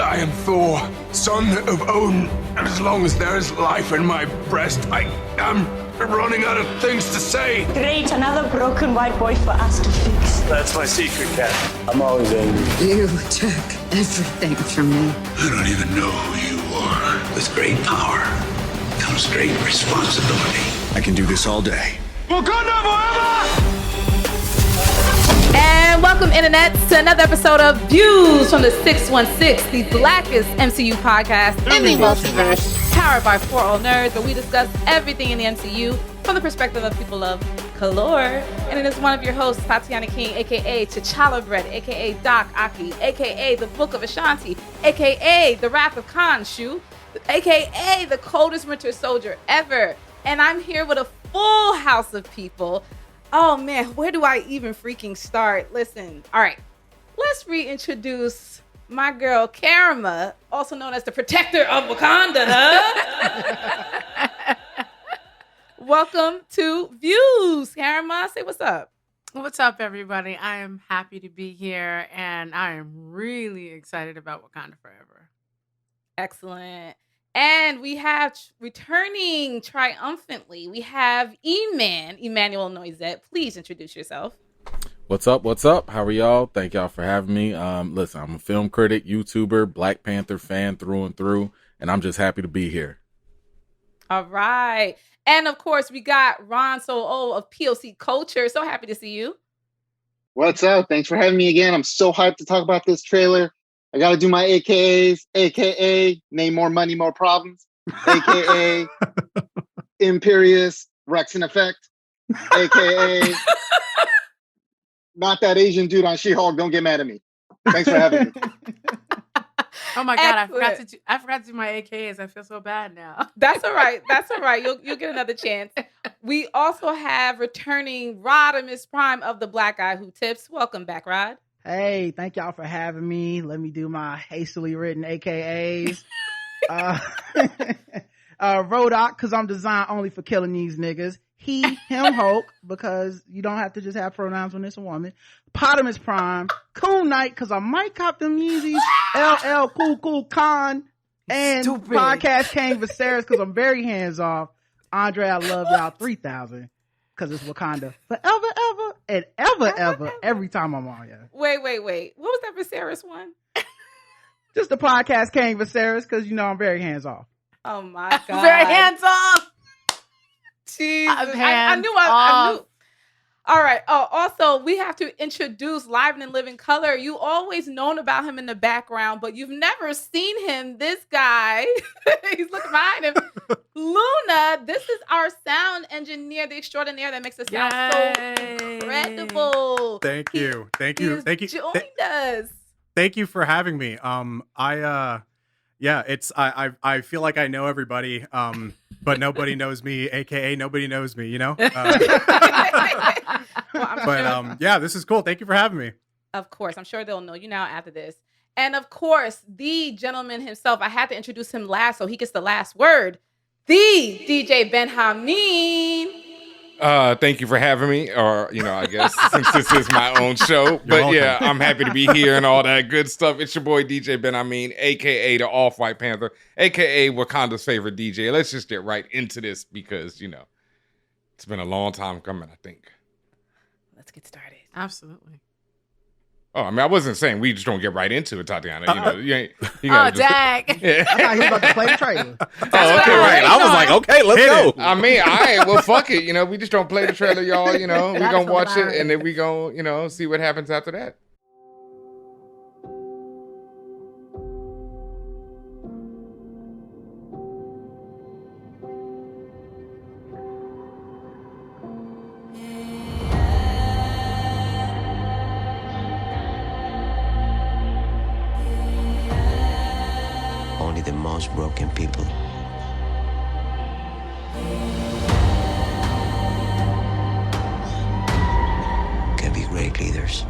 I am Thor, son of Odin, and as long as there is life in my breast, I am running out of things to say. Great, another broken white boy for us to fix. That's my secret, Cat. I'm always angry. You took everything from me. I don't even know who you are. With great power comes great responsibility. I can do this all day. Wakanda Forever! And welcome, Internet, to another episode of Views from the 616, the blackest MCU podcast in the multiverse, powered by 4 old nerds, where we discuss everything in the MCU from the perspective of people of color. And it is one of your hosts, Tatiana King, a.k.a. T'Challa Bread, a.k.a. Doc Aki, a.k.a. The Book of Ashanti, a.k.a. The Wrath of Khonshu, a.k.a. the coldest winter soldier ever. And I'm here with a full house of people. Oh man, where do I even freaking start? Listen, all right, let's reintroduce my girl Karma, also known as the protector of Wakanda. Welcome to Views, Karma. Say what's up. What's up, everybody? I am happy to be here, and I am really excited about Wakanda Forever. Excellent. And we have returning triumphantly, we have Emmanuel Noisette. Please introduce yourself. What's up? What's up? How are y'all? Thank y'all for having me. Listen, I'm a film critic, YouTuber, Black Panther fan through and through, and I'm just happy to be here. All right. And of course, we got Ron Solo of POC Culture. So happy to see you. What's up? Thanks for having me again. I'm so hyped to talk about this trailer. I got to do my AKAs, AKA Name More Money, More Problems, AKA Imperious Rex in Effect, AKA Not That Asian Dude on She-Hulk. Don't get mad at me. Thanks for having me. Oh my God, I forgot to do my AKAs. I feel so bad now. That's all right. That's all right. You'll get another chance. We also have returning Rodimus Prime of the Black Guy Who Tips. Welcome back, Rod. Hey, thank y'all for having me. Let me do my hastily written AKAs. Rodoc, because I'm designed only for killing these niggas. He, him, Hulk, because you don't have to just have pronouns when it's a woman. Potamus Prime. Cool Knight, because I might cop them Yeezys. LL Cool Khan. And Stupid. Podcast King Viserys, because I'm very hands-off. Andre, I love y'all 3000. Because it's Wakanda forever, ever, and ever, every time I'm on. Yeah. Wait. What was that Viserys one? Just the Podcast King Viserys, because you know I'm very hands off. Oh my God. Very hands off. Jesus. I knew. All right. Oh, also, we have to introduce Live and in Living Color. You always known about him in the background, but you've never seen him. This guy, he's looking behind him. Luna, this is our sound engineer, the extraordinaire that makes us sound so incredible. Thank you. Joined us. Thank you for having me. I feel like I know everybody, but nobody knows me, aka nobody knows me, you know? This is cool. Thank you for having me. Of course. I'm sure they'll know you now after this. And of course, the gentleman himself, I had to introduce him last so he gets the last word. The DJ Benhameen. Thank you for having me, or, I guess since this is my own show. But yeah, I'm happy to be here and all that good stuff. It's your boy, DJ Benhameen, a.k.a. the Off-White Panther, a.k.a. Wakanda's favorite DJ. Let's just get right into this because, it's been a long time coming, I think. Let's get started. Absolutely. Oh, I wasn't saying we just don't get right into it, Tatiana. Dag. I Yeah. thought he was about to play the trailer. Okay, right. I was like, okay, let's go. All right, well, fuck it. We just don't play the trailer, y'all. We're going to watch it, and then we going to, see what happens after that. Only the most broken people can be great leaders.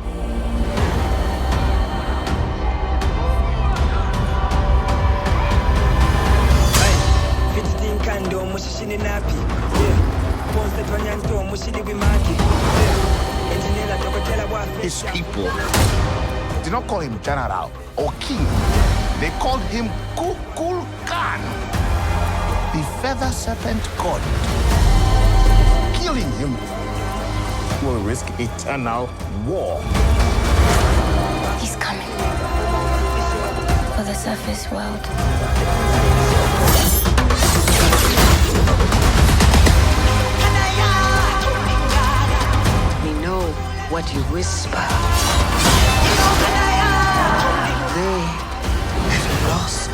His people did not call him general or king. They called him Kukulkan, the feather serpent god. Killing him will risk eternal war. He's coming for the surface world. We know what you whisper. They have lost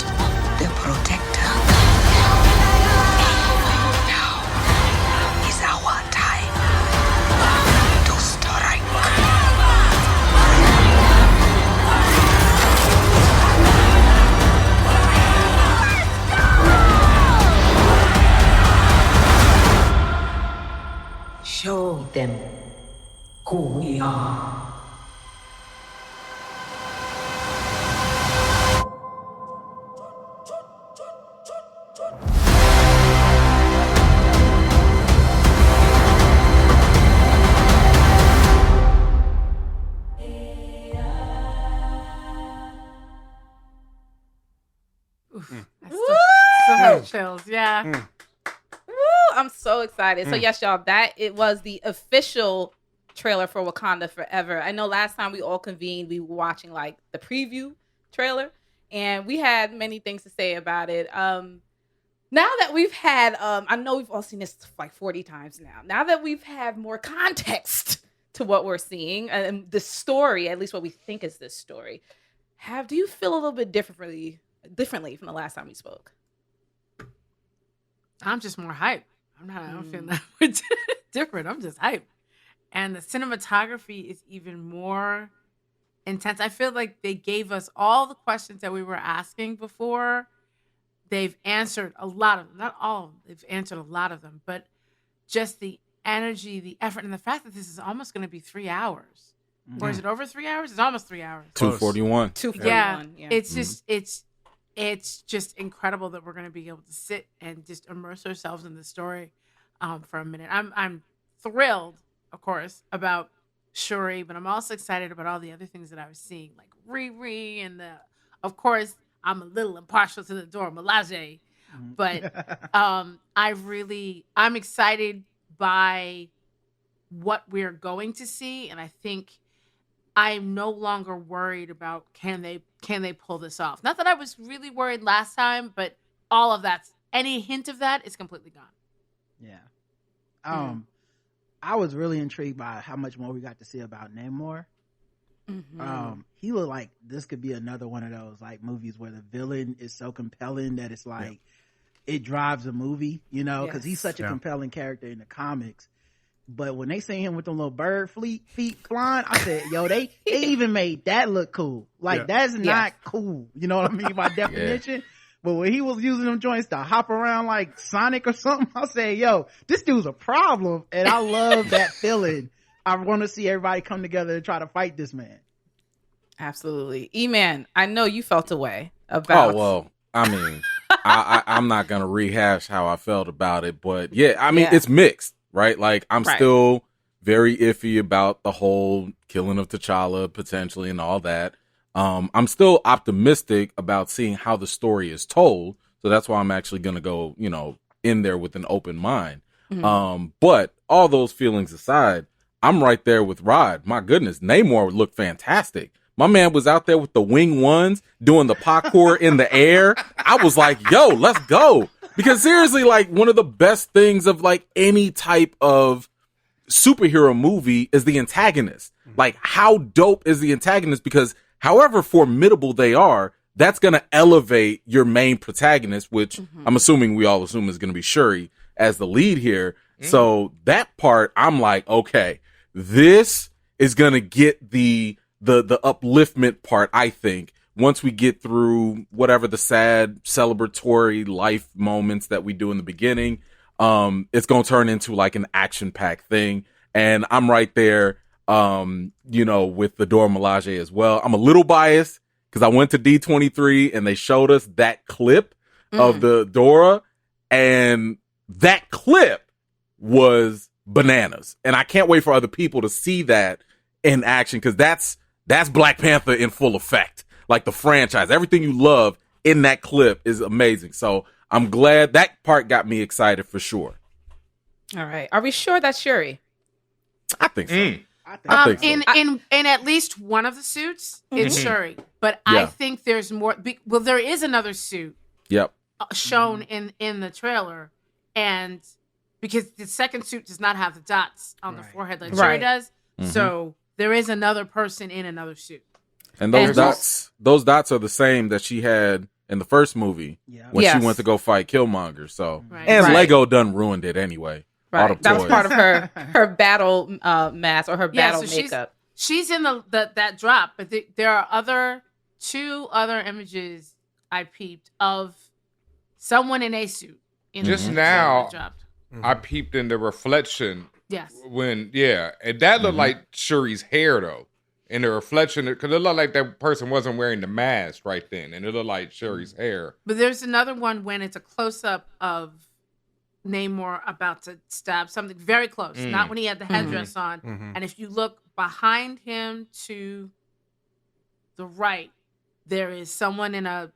their protector. Now is our time to strike. Show them who we are. I still have chills. Yeah. Woo, I'm so excited. So yes, y'all, it was the official trailer for Wakanda Forever. I know last time we all convened, we were watching like the preview trailer, and we had many things to say about it. Now that we've had, I know we've all seen this like 40 times now. Now that we've had more context to what we're seeing and the story, at least what we think is this story, do you feel a little bit differently from the last time we spoke? I'm just more hyped. I don't feel that much different. I'm just hyped. And the cinematography is even more intense. I feel like they gave us all the questions that we were asking before. They've answered a lot of them. Not all of them. They've answered a lot of them. But just the energy, the effort, and the fact that this is almost going to be 3 hours. Or is it over 3 hours? It's almost 3 hours. 241. 241. Yeah. It's just, it's just incredible that we're going to be able to sit and just immerse ourselves in the story for a minute. I'm thrilled, of course, about Shuri, but I'm also excited about all the other things that I was seeing, like Riri and of course, I'm a little impartial to the Dora Milaje, but I'm excited by what we're going to see, and I think I'm no longer worried about can they pull this off. Not that I was really worried last time, but all of that, any hint of that is completely gone. Yeah. I was really intrigued by how much more we got to see about Namor. He looked like this could be another one of those like movies where the villain is so compelling that it's like it drives a movie, you know, because he's such a compelling character in the comics. But when they seen him with them little bird feet flying, I said, yo, they even made that look cool. Like that's not cool. You know what I mean by definition? But when he was using them joints to hop around like Sonic or something, I said, yo, this dude's a problem. And I love that feeling. I want to see everybody come together and try to fight this man. Absolutely. E-Man, I know you felt a way about... Oh, well, I mean, I'm not going to rehash how I felt about it. But yeah, I mean, it's mixed, right? Like, I'm still very iffy about the whole killing of T'Challa potentially and all that. I'm still optimistic about seeing how the story is told. So that's why I'm actually going to go, you know, in there with an open mind. But all those feelings aside, I'm right there with Rod. My goodness, Namor looked fantastic. My man was out there with the wing ones doing the parkour in the air. I was like, yo, let's go. Because seriously, like one of the best things of like any type of superhero movie is the antagonist. Like how dope is the antagonist? Because however formidable they are, that's going to elevate your main protagonist, which I'm assuming we all assume is going to be Shuri as the lead here. So that part, I'm like, okay, this is going to get the upliftment part, I think, once we get through whatever the sad celebratory life moments that we do in the beginning. It's going to turn into like an action-packed thing. And I'm right there, you know, with the Dora Milaje as well. I'm a little biased because I went to D23 and they showed us that clip of the Dora, and that clip was bananas. And I can't wait for other people to see that in action because that's Black Panther in full effect. like the franchise. Everything you love in that clip is amazing. So I'm glad that part got me excited for sure. All right. Are we sure that's Shuri? I think so. I think so. In at least one of the suits, it's Shuri. But I think there's more. Well, there is another suit. Yep. Shown in the trailer, and because the second suit does not have the dots on the forehead like Shuri does, so there is another person in another suit. And those dots are the same that she had in the first movie when she went to go fight Killmonger. So and Lego done ruined it anyway. Right, that was part of her battle mask or her battle makeup. She's in that drop, but there are two other images I peeped of someone in a suit. Just now, I peeped in the reflection. Yes. And that looked like Shuri's hair though. In the reflection, because it looked like that person wasn't wearing the mask right then, and it looked like Shuri's hair. But there's another one when it's a close up of Namor about to stab something very close, not when he had the headdress on. And if you look behind him to the right, there is someone in a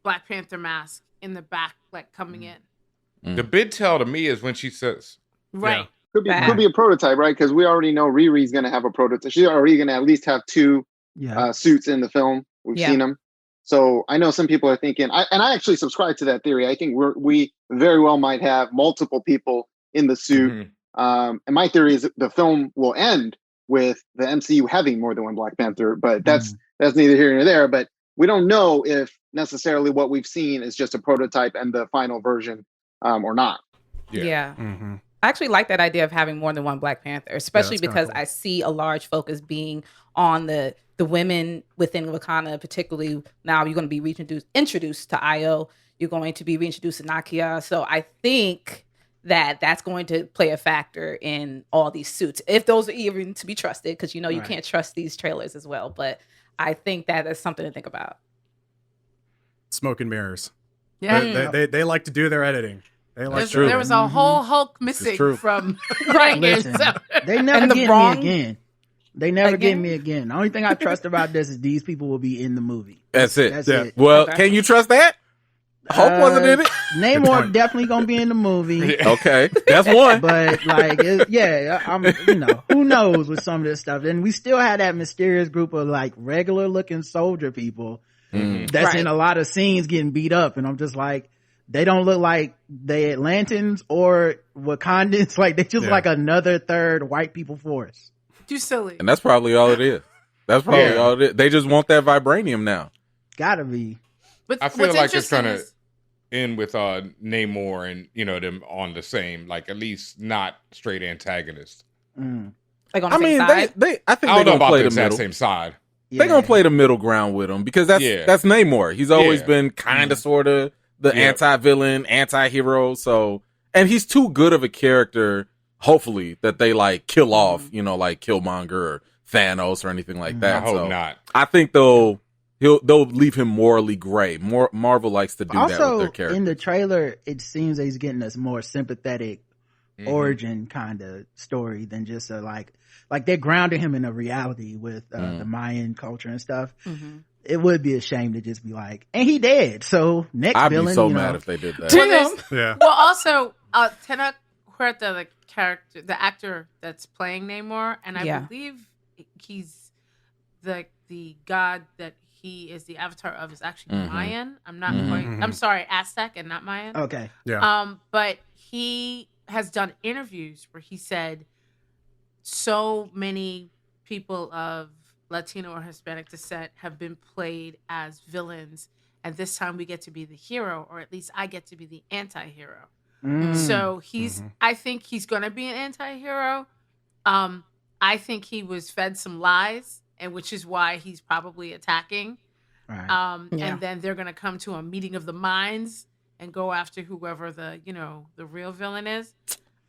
Black Panther mask in the back, like coming in. The big tell to me is when she says, right. Could be a prototype, right? Because we already know Riri's going to have a prototype. She's already going to at least have two suits in the film. We've seen them. So I know some people are thinking, I actually subscribe to that theory. I think we very well might have multiple people in the suit. And my theory is that the film will end with the MCU having more than one Black Panther, but that's neither here nor there. But we don't know if necessarily what we've seen is just a prototype and the final version or not. Yeah. I actually like that idea of having more than one Black Panther, especially because cool. I see a large focus being on the women within Wakanda, particularly now you're going to be introduced to Io, you're going to be reintroduced to Nakia. So I think that's going to play a factor in all these suits, if those are even to be trusted, because you can't trust these trailers as well. But I think that is something to think about. Smoke and mirrors. Yeah, they like to do their editing. There was a whole Hulk missing from Listen, they never get me again. They never get me again. The only thing I trust about this is these people will be in the movie. That's it. Well, can you trust that? Hulk wasn't in it. Namor definitely gonna be in the movie. Okay, that's one. But like, I'm who knows with some of this stuff. And we still had that mysterious group of like regular looking soldier people that's in a lot of scenes getting beat up, and I'm just like, they don't look like the Atlantans or Wakandans. Like they just like another third white people force. Too silly. And that's probably all it is. That's probably all it is. They just want that vibranium now. Gotta be. But I feel like it's gonna end with Namor and them on the same, like at least not straight antagonists. Like on the same side? I think they're gonna play the exact same side. They're gonna play the middle ground with him because that's Namor. He's always been kind of sort of the anti-villain, anti-hero. So, and he's too good of a character, hopefully, that they like kill off, like Killmonger or Thanos or anything like that. I hope not. I think they'll leave him morally gray. Marvel likes to do that with their characters. In the trailer, it seems that he's getting us more sympathetic origin kind of story than just like they're grounding him in a reality with the Mayan culture and stuff. It would be a shame to just be like, and he dead. So next villain, I'd be so mad if they did that. Well, also, Tena Huerta, the actor that's playing Namor, and I believe he's the god that he is the avatar of is actually Mayan. I'm not quite. I'm sorry, Aztec and not Mayan. Okay. Yeah. But he has done interviews where he said so many people of Latino or Hispanic descent have been played as villains, and this time we get to be the hero, or at least I get to be the anti-hero. So I think he's gonna be an anti-hero. I think he was fed some lies, and which is why he's probably attacking. Right. And then they're gonna come to a meeting of the minds and go after whoever the real villain is.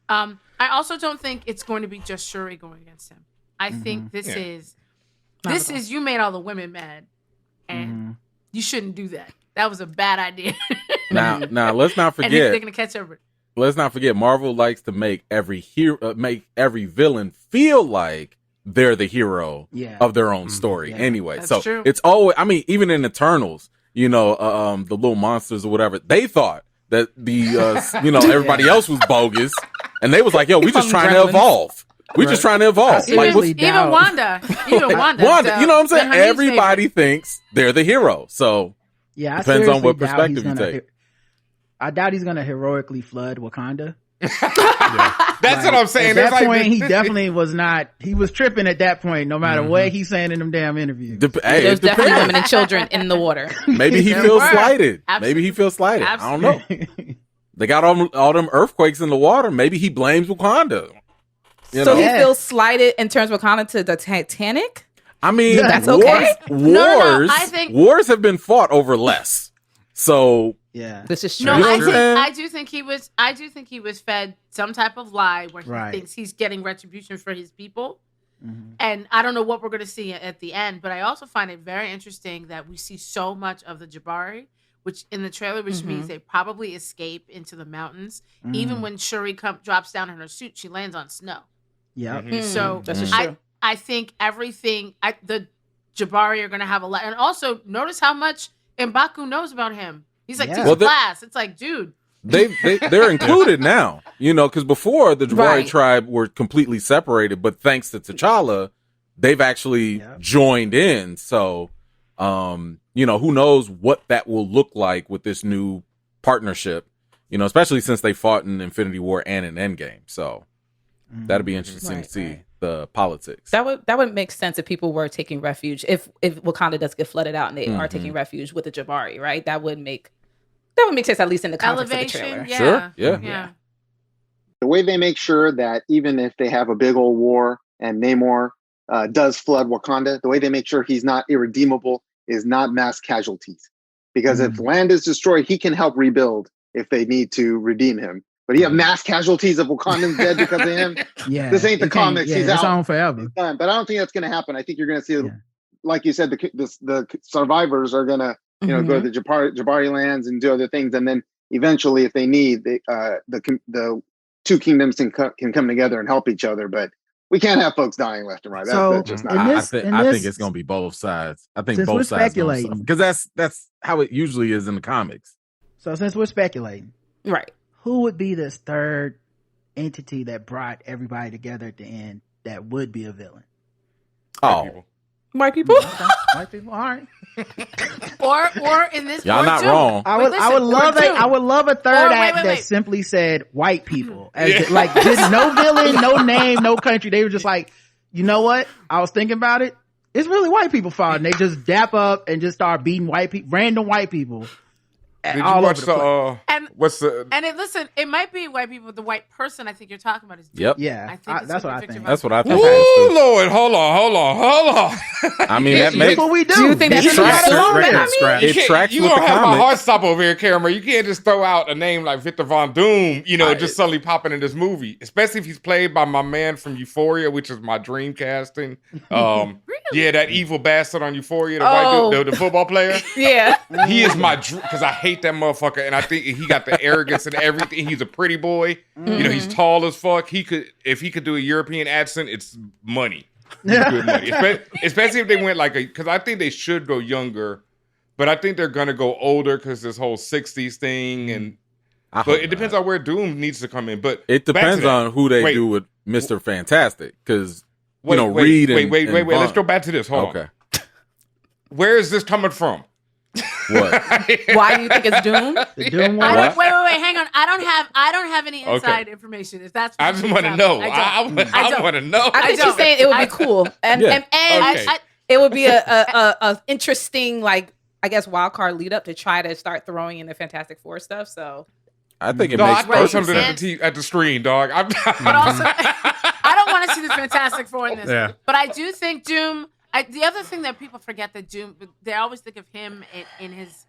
I also don't think it's going to be just Shuri going against him. I think this is you made all the women mad, and you shouldn't do that. That was a bad idea. Now, let's not forget. And they're gonna catch over. Let's not forget, Marvel likes to make every villain feel like they're the hero of their own story anyway. That's so true. it's always, I mean, even in Eternals, the little monsters or whatever, they thought that everybody else was bogus, and they was like, yo, we just trying to evolve. We just trying to evolve. Even Wanda. Even Wanda. Wanda, you know what I'm saying? Benhameen's Everybody favorite. thinks they're the hero. So Yeah, depends on what seriously doubt perspective he's you gonna take. I doubt he's gonna heroically flood Wakanda. That's what I'm saying. At There's that like point, this- he definitely was not. He was tripping at that point, no matter what he's saying in them damn interviews. Hey, There's it definitely depends. women and children in the water. Maybe he There feels were. slighted. Absolutely. Maybe he feels slighted. Absolutely. I don't know. They got all them earthquakes in the water. Maybe he blames Wakanda. You So know? he feels slighted in terms of Wakanda to the Titanic? I mean, That's okay? No, I think- wars have been fought over less. So Yeah, This is true. No, You know what I'm saying? I do think he was fed some type of lie where he Right. thinks he's getting retribution for his people. And I don't know what we're going to see at the end, but I also find it very interesting that we see so much of the Jabari, which in the trailer, which means they probably escape into the mountains. Even when Shuri drops down in her suit, she lands on snow. yeah. So This is true. I think everything, the Jabari are going to have a lot. And also, notice how much M'Baku knows about him. He's like, Yeah. teach Well, class. It's like, dude. they're included now, because before the Jabari Right. tribe were completely separated, but thanks to T'Challa, they've actually joined in. So, who knows what that will look like with this new partnership, especially since they fought in Infinity War and in Endgame. So that'd be interesting to see the politics. That would make sense if people were taking refuge. If Wakanda does get flooded out and they are taking refuge with the Jabari, right? That would make sense, at least in the context of the trailer. Elevation, Sure, yeah. yeah. The way they make sure that even if they have a big old war and Namor does flood Wakanda, the way they make sure he's not irredeemable is not mass casualties. Because if land is destroyed, he can help rebuild if they need to redeem him. But you have mass casualties of Wakandans dead because of him. Yeah, This ain't the it can't- comics. Yeah, He's it's out. on forever. Done. But I don't think that's going to happen. I think you're going to see, like you said, the survivors are going to go to the Jabari lands and do other things, and then eventually, if they need, the two kingdoms can come together and help each other. But we can't have folks dying left and right. That's just not. in this- I think it's going to be both sides. I think Since we're both sides speculating. because that's how it usually is in the comics. So since we're speculating, Right. who would be this third entity that brought everybody together at the end that would be a villain? Oh, White people? White people, all right. Or in this, Y'all or not Doom. wrong. I Wait, would listen, love or it. Doom. I would love a third Or wait, act wait, that wait. simply said white people, like just no villain, no name, no country. They were just like, you know what? I was thinking about it. It's really white people fault, and they just dap up and just start beating white people, random white people. Did you all watch over the place. And what's the? and listen, it might be white people. The white person I think you're talking about is Doom. Yep. Yeah, I think it's that's gonna what I be think. Victor That's what I Von think. Ooh, Lord, hold on. I mean, that That's makes what we do. Do you think That's that's what tracks we with do. Benhameen? Scratch. it tracks You with don't the have my heart comics. stop over here, Cameron. You can't just throw out a name like Victor Von Doom, just suddenly popping in this movie. Especially if he's played by my man from Euphoria, which is my dream casting. Yeah, that evil bastard on Euphoria, the white dude, the football player. Yeah. He is my because I hate that motherfucker, and I think he got the arrogance and everything. He's a pretty boy. He's tall as fuck. If he could do a European accent, it's money. It's good money. Especially if they went because I think they should go younger, but I think they're gonna go older because this whole '60s thing but it depends on where Doom needs to come in. But It back to depends that. on who they Wait. do with Mr. Fantastic, because Wait, Reed and wait. and Let's Bond. go back to this. Hold Okay, on. Where is this coming from? what? Why do you think it's Doom? The Doom one. I don't, wait, hang on. I don't have any inside information. If that's what I just you're want to talking know. about. I want to know. I think she's saying it would be cool. And Yeah. and Okay. it would be a interesting, like, I guess, wild card lead up to try to start throwing in the Fantastic Four stuff. So I think it No, I makes throw perfect something sense. at the screen, dog. But also, I don't want to see the Fantastic Four in this. Yeah. But I do think Doom. The other thing that people forget that Doom, they always think of him in his,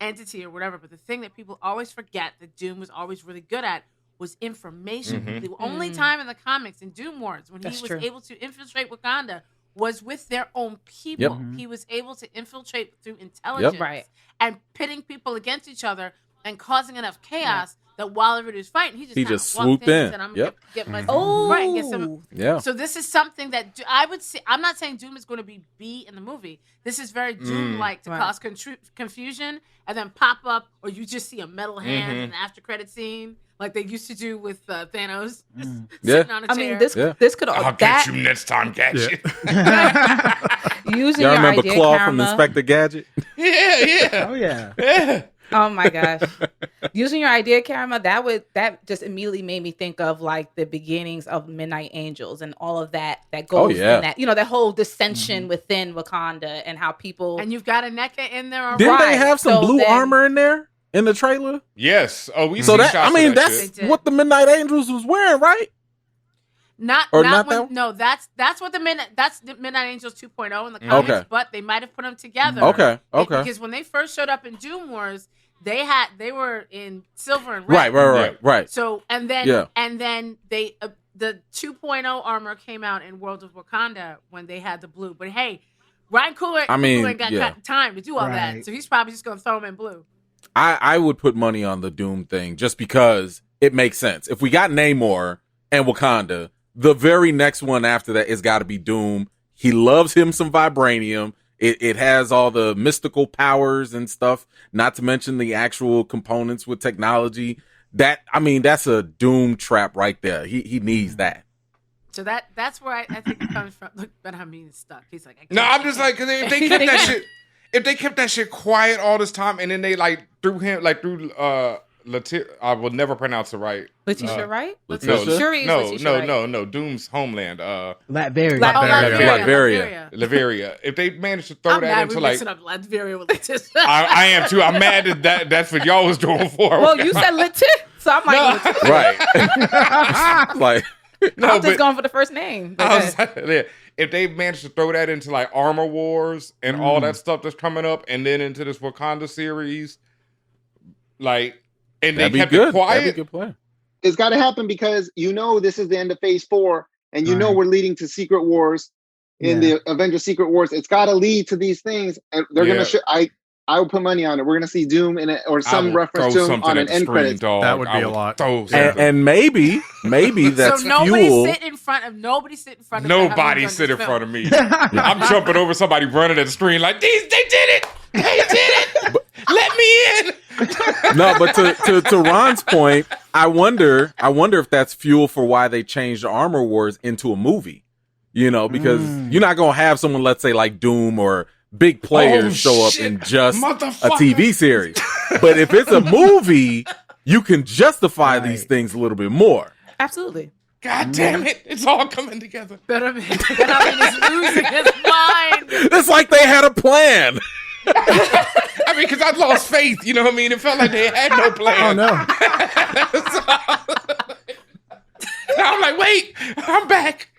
entity or whatever. But the thing that people always forget that Doom was always really good at was information. The only time in the comics in Doom Wars when That's he was true. able to infiltrate Wakanda was with their own people. He was able to infiltrate through intelligence Right. and pitting people against each other. and causing enough chaos that while everybody's fighting, he just swooped in. And I'm Yep. get my get some. Yeah. So this is something that I would say. I'm not saying Doom is going to be B in the movie. This is very Doom-like to cause confusion and then pop up, or you just see a metal hand in the after credit scene, like they used to do with Thanos sitting on a chair. I mean, this could. I'll get you next time, Gadget. Using Y'all your remember idea Claw camera. from Inspector Gadget? Yeah. Oh yeah. Yeah. Oh my gosh. Using your idea camera, that just immediately made me think of like the beginnings of Midnight Angels and all of that goes in that, that whole dissension within Wakanda and how people. And you've got a Nakia in there already. Didn't they have some blue armor in there in the trailer? Yes. Oh, we So see that shots I mean of that that's shit. what the Midnight Angels was wearing, right? Not Or not not when, that one? no, that's what the Midnight Angels 2.0 in the comics, Okay. but they might have put them together. Okay. Because when they first showed up in Doom Wars, they were in silver and red. Right. So and then they the 2.0 armor came out in World of Wakanda when they had the blue. But hey, Ryan Coogler ain't got time to do all that, so he's probably just gonna throw them in blue. I would put money on the Doom thing just because it makes sense. If we got Namor and Wakanda, the very next one after that has got to be Doom. He loves him some vibranium. It has all the mystical powers and stuff, not to mention the actual components with technology. That's a Doom trap right there. He needs that. So that's where I think it comes from. Look, Benhameen is stuck. He's like, I'm just like, cause if they kept that shit, if they kept that shit quiet all this time, and then they threw Letitia, I will never pronounce it right. Letitia, right? No. Doom's homeland. Latveria. Latveria. If they managed to throw I'm that mad into we mixing up Latveria with Letitia. I am too. I'm mad that that's what y'all was doing for. Well, you said Letitia, so I'm like, Letitia. Right. Like, I'm just going for the first name. If they managed to throw that into like Armor Wars and all that stuff that's coming up, and then into this Wakanda series, and they kept it quiet. That'd be a good plan. It's got to happen because this is the end of Phase 4, and we're leading to Secret Wars in the Avengers Secret Wars. It's got to lead to these things, and they're gonna. I would put money on it. We're gonna see Doom in it or some reference to him on an end credit. That would be a lot. And maybe that's so nobody fuel. sit in front of Nobody sit in front of me. I'm jumping over somebody running at the screen like they did it. They did it. Let me in. No, but to Ron's point, I wonder if that's fuel for why they changed the Armor Wars into a movie. Because you're not gonna have someone, let's say like Doom or big players show up in just a TV series. But if it's a movie, you can justify these things a little bit more. Absolutely. God damn it. It's all coming together. Benhameen is losing his mind. It's like they had a plan. I mean, because I lost faith. You know what I mean? It felt like they had no plan. Oh, no. Now I'm like, wait, I'm back.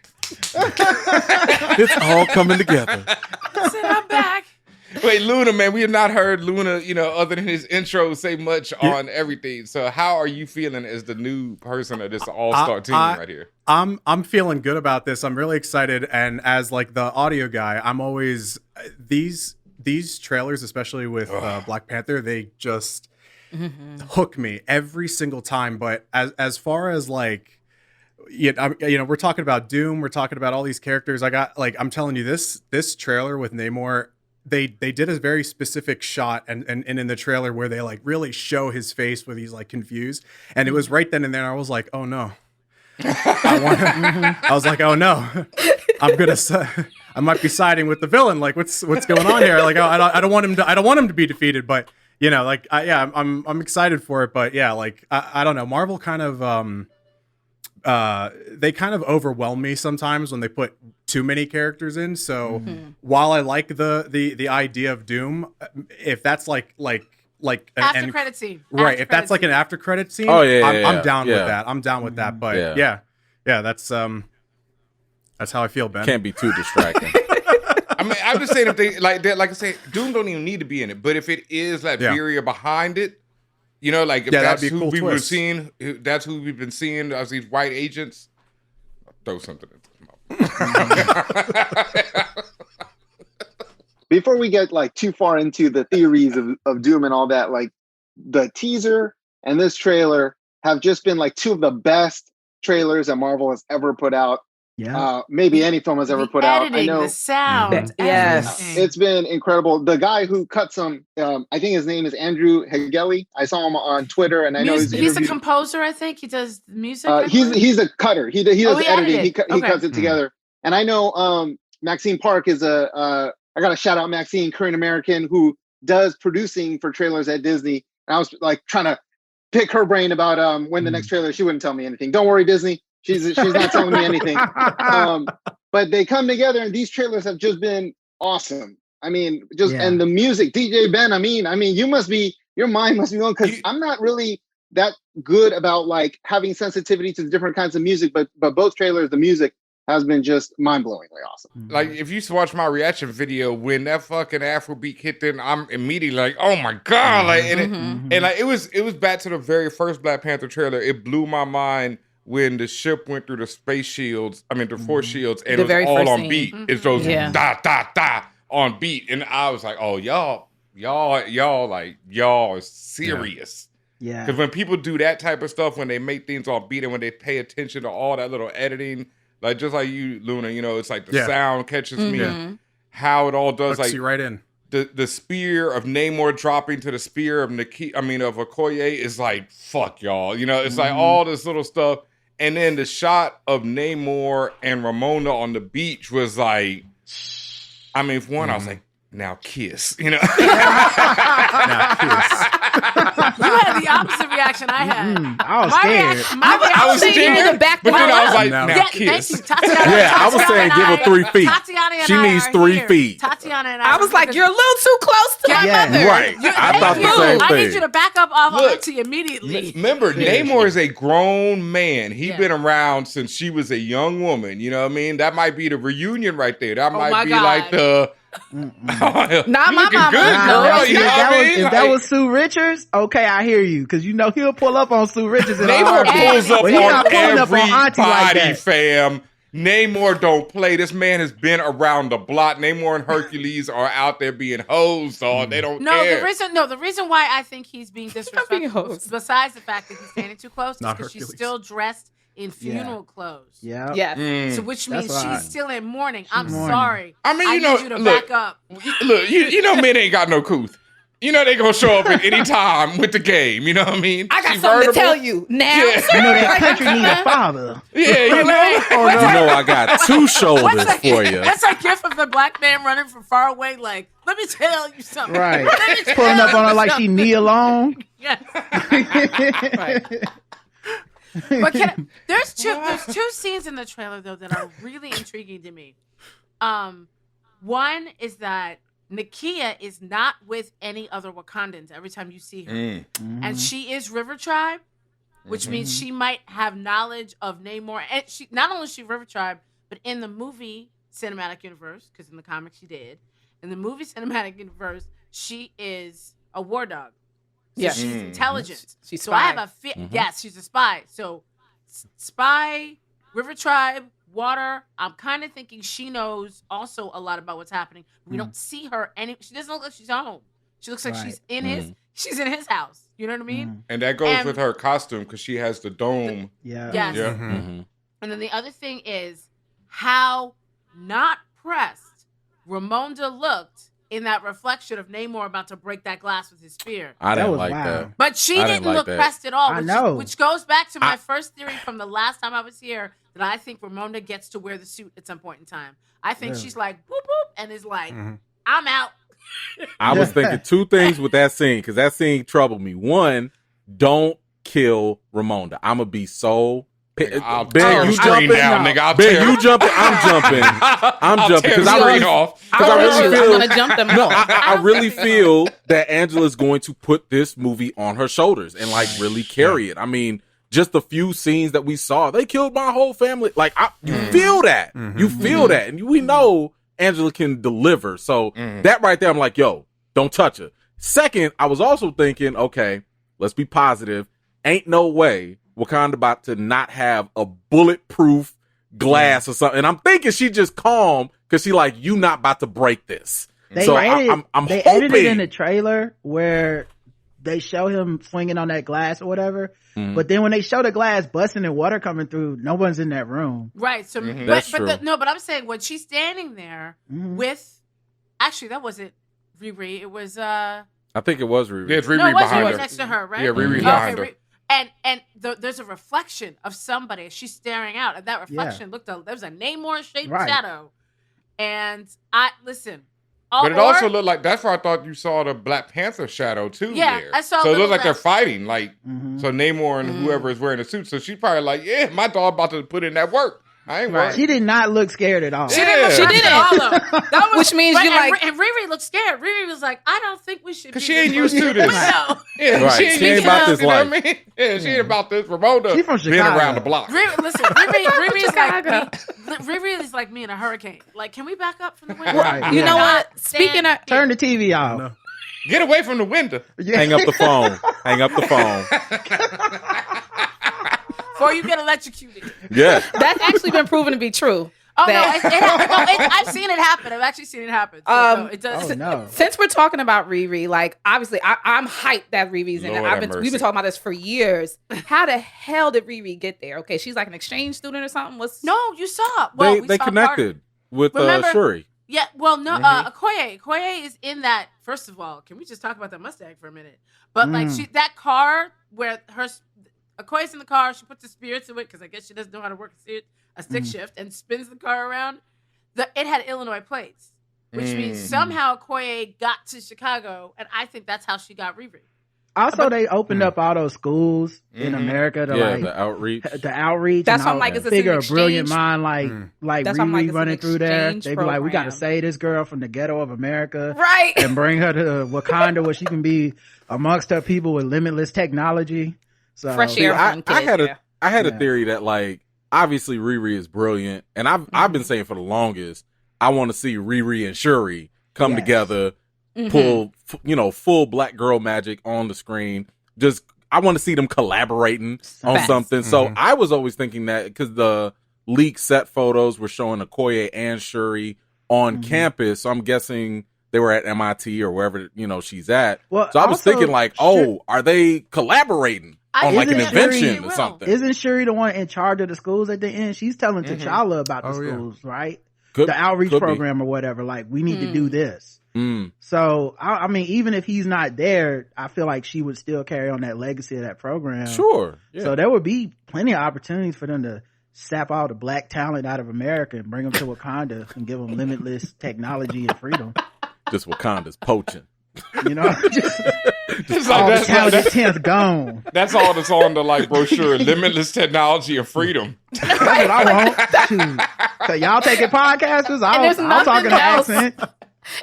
It's all coming together. I said, I'm back. Wait, Luna, man, we have not heard Luna, other than his intro, say much on everything. So how are you feeling as the new person of this all-star team right here? I'm feeling good about this. I'm really excited. And as like the audio guy, I'm always these trailers, especially with Black Panther, they just hook me every single time. But as far as like, we're talking about Doom, we're talking about all these characters. I'm telling you, this trailer with Namor, they did a very specific shot and in the trailer where they like really show his face where he's like confused, and it was right then and there. I was like, oh no. I was like, oh no, I might be siding with the villain. Like, what's going on here? Like, I don't want him to be defeated, but I'm excited for it. But yeah, like I don't know. Marvel kind of they kind of overwhelm me sometimes when they put too many characters in. So while I like the idea of Doom, if that's like after credit scene, right? If that's like an after credit scene, oh yeah, I'm down with that. I'm down with that. But yeah, that's how I feel, Ben. Can't be too distracting. I mean, I'm just saying if they like I say, Doom don't even need to be in it. But if it is Latveria behind it, if that's who cool we were twist. seeing, that's who we've been seeing as these white agents. I'll throw something into his mouth. Before we get like too far into the theories of Doom and all that, like the teaser and this trailer have just been like two of the best trailers that Marvel has ever put out. Yeah. Maybe any film has ever put out. I know the sound. Yes. it's been incredible. The guy who cuts them, I think his name is Andrew Hegeli. I saw him on Twitter, and I know he's a composer. I think he does music. He's a cutter. He does editing. He Okay. cuts it together. And I know Maxine Park is I got to shout out Maxine, Korean American, who does producing for trailers at Disney. And I was like trying to pick her brain about when the next trailer. She wouldn't tell me anything. Don't worry, Disney. She's not telling me anything. But they come together, and these trailers have just been awesome. I mean, and the music, DJ Benhameen. I mean, your mind must be blown, because I'm not really that good about like having sensitivity to different kinds of music, but both trailers, the music has been just mind-blowingly awesome. Like, if you watch my reaction video, when that fucking Afrobeat hit, then I'm immediately like, oh my God. Like, and like, it was back to the very first Black Panther trailer. It blew my mind when the ship went through the space shields, the force shields, and it was all on beat. It's those da, da, da on beat. And I was like, oh, y'all are serious. Yeah. Because when people do that type of stuff, when they make things on beat and when they pay attention to all that little editing, like just like you, Luna, it's like the sound catches me, how it all does. Hooks like you right in. The spear of Namor dropping to the spear of Nakia, of Okoye is like, fuck y'all. It's like all this little stuff. And then the shot of Namor and Ramona on the beach was like, for one, I was like, now kiss, Now kiss. You had the opposite reaction I had. I was scared. I was scared, the back but then I was like, now kiss. Thank you, Tatiana. I was saying give her 3 feet. Tatiana and She I needs are 3 here. feet. Tatiana and I was like, you're a little too close to my mother. Right. I thought the same I thing. need you to back up off Look, Auntie immediately. Remember, Namor is a grown man. He's been around since she was a young woman. You know what I mean? That might be the reunion right there. That might be like the... Not my mama. If that was Sue Richards, okay, I hear you, because he'll pull up on Sue Richards. Namor pulls up on everybody, like fam. Namor don't play. This man has been around the block. Namor and Hercules are out there being hoes, so they don't care. The reason why I think he's being disrespectful, besides the fact that he's standing too close, is because she's still dressed in funeral clothes. Yeah. Yes. So which means she's still in mourning. I'm sorry. I need you to look, back up. Look, men ain't got no couth. They gonna show up at any time with the game. You know what I mean? I got something to tell you now. Yeah. That country need a father. Yeah, I got 2 shoulders for you. That's a gif of the black man running from far away. Like, let me tell you something. Right. Pulling up on her like she knee alone. Yes. Right. But there's two scenes in the trailer though that are really intriguing to me. One is that Nakia is not with any other Wakandans every time you see her, and she is River Tribe, which means she might have knowledge of Namor. And she not only is she River Tribe, but in the movie cinematic universe, because in the comics she did, in the movie cinematic universe she is a war dog. So she's intelligent. She's so spy. I have yes, she's a spy. So spy, River Tribe, water. I'm kind of thinking she knows also a lot about what's happening. We don't see her she doesn't look like she's home. She looks like she's in his house. You know what I mean? And that goes with her costume because she has the dome. Yeah. Yes. Yeah. And then the other thing is how not pressed Ramonda looked in that reflection of Namor about to break that glass with his spear. I didn't like that. But she didn't look pressed at all. Which goes back to my first theory from the last time I was here, that I think Ramonda gets to wear the suit at some point in time. I think she's like, boop, boop, and is like, I'm out. I was thinking 2 things with that scene, because that scene troubled me. One, don't kill Ramonda. I'm going to be so... Ben, you jumping? Ben, you jumping? I'm jumping. I'm jumping because I really feel. I'm gonna jump them. No, I really feel that Angela's going to put this movie on her shoulders and like really carry it. I mean, just the few scenes that we saw, they killed my whole family. Like you feel that, you feel that, and we know Angela can deliver. So that right there, I'm like, yo, don't touch her. Second, I was also thinking, okay, let's be positive. Ain't no way Wakanda about to not have a bulletproof glass or something. And I'm thinking she just calm because she like, you not about to break this. They so edited, I'm they hoping. edited in the trailer where they show him swinging on that glass or whatever. But then when they show the glass busting and water coming through, no one's in that room. Right. So, That's true. but I'm saying when she's standing there with, actually, that wasn't Riri. It was, I think it was Riri. Yeah, it's Riri no, it was behind Riri her. next to her, right? Yeah, Riri behind her. And there's a reflection of somebody. She's staring out, and that reflection there was a Namor shaped shadow. And listen. But it also looked like, that's where I thought you saw the Black Panther shadow too. Yeah, there. I saw. So it looked like they're less. fighting, like so Namor and whoever is wearing the suit. So she's probably like, yeah, my dog about to put in that work. I ain't worried. She did not look scared at all. She didn't. That was, which means you like. And Riri looked scared. Riri was like, I don't think we should. Because she ain't used to this. Yeah, Right. She ain't about this life. You know what I mean? Yeah, she ain't about this. Ramona She from being Chicago. around the block. Riri is like me in a hurricane. Like, can we back up from the window? Right, You yeah. know what? Speaking of, Turn the TV off. No. Get away from the window. Hang up the phone. Hang up the phone. Before you get electrocuted. Yeah. that's actually been proven to be true. Oh That- I've seen it happen. I've actually seen it happen. So, it does. Oh, no. Since we're talking about Riri, like obviously I'm hyped that Riri's in it. Lord have We've mercy. been talking about this for years. How the hell did Riri get there? Okay, she's like an exchange student or something. No, you saw. Well, They connected with Remember- Shuri. Yeah, well, no, Okoye. Okoye is in that. First of all, can we just talk about that Mustang for a minute? But like, that car where Okoye's in the car, she puts the spear to it because I guess she doesn't know how to work a stick shift and spins the car around. It had Illinois plates, which means somehow Okoye got to Chicago, and I think that's how she got Riri. Also, they opened up all those schools in America to The outreach. the outreach. That's and why I'm all- like, is this figure an a brilliant exchange? mind like That's why I'm like, Riri it's an running through there. exchange They be like, we got to program. save this girl from the ghetto of America, Right. and bring her to Wakanda where she can be amongst her people with limitless technology. So Fresh air. I had a theory that like obviously Riri is brilliant, and I've been saying for the longest I want to see Riri and Shuri come together, pull full black girl magic on the screen. Just I want to see them collaborating on something. So I was always thinking that because the leaked set photos were showing Okoye and Shuri on campus, so I'm guessing they were at MIT or wherever she's at. Well, so I was also, thinking like, are they collaborating on like an invention or something? Isn't Shuri the one in charge of the schools at the end? She's telling T'Challa about the schools, right? The outreach program or whatever. Like, we need to do this. So, I mean, even if he's not there, I feel like she would still carry on that legacy of that program. Sure. Yeah. So there would be plenty of opportunities for them to sap all the black talent out of America and bring them to Wakanda and give them limitless technology and freedom. Just Wakanda's poaching. Just all the talent gone. That's all that's on the like brochure: limitless technology and freedom. That's what I want. Shoot. So y'all taking podcasters? I'll talk in an accent.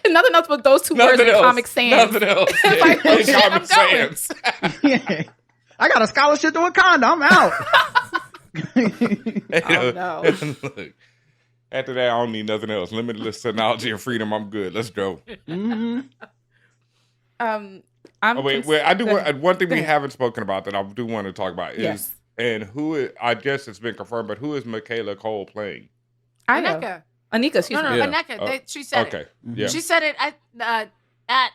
And nothing else but those two words in Comic Sans. Nothing else. Like, In shit, Comic Sans. Yeah. I got a scholarship to Wakanda. I'm out. No. Look, after that, I don't need nothing else. Limitless technology and freedom. I'm good. Let's go. I do one thing we haven't spoken about that I do want to talk about is and who is, I guess it's been confirmed, but who is Michaela Cole playing? Anika. Anika, excuse me. Anika. She said it. Yeah. She said it at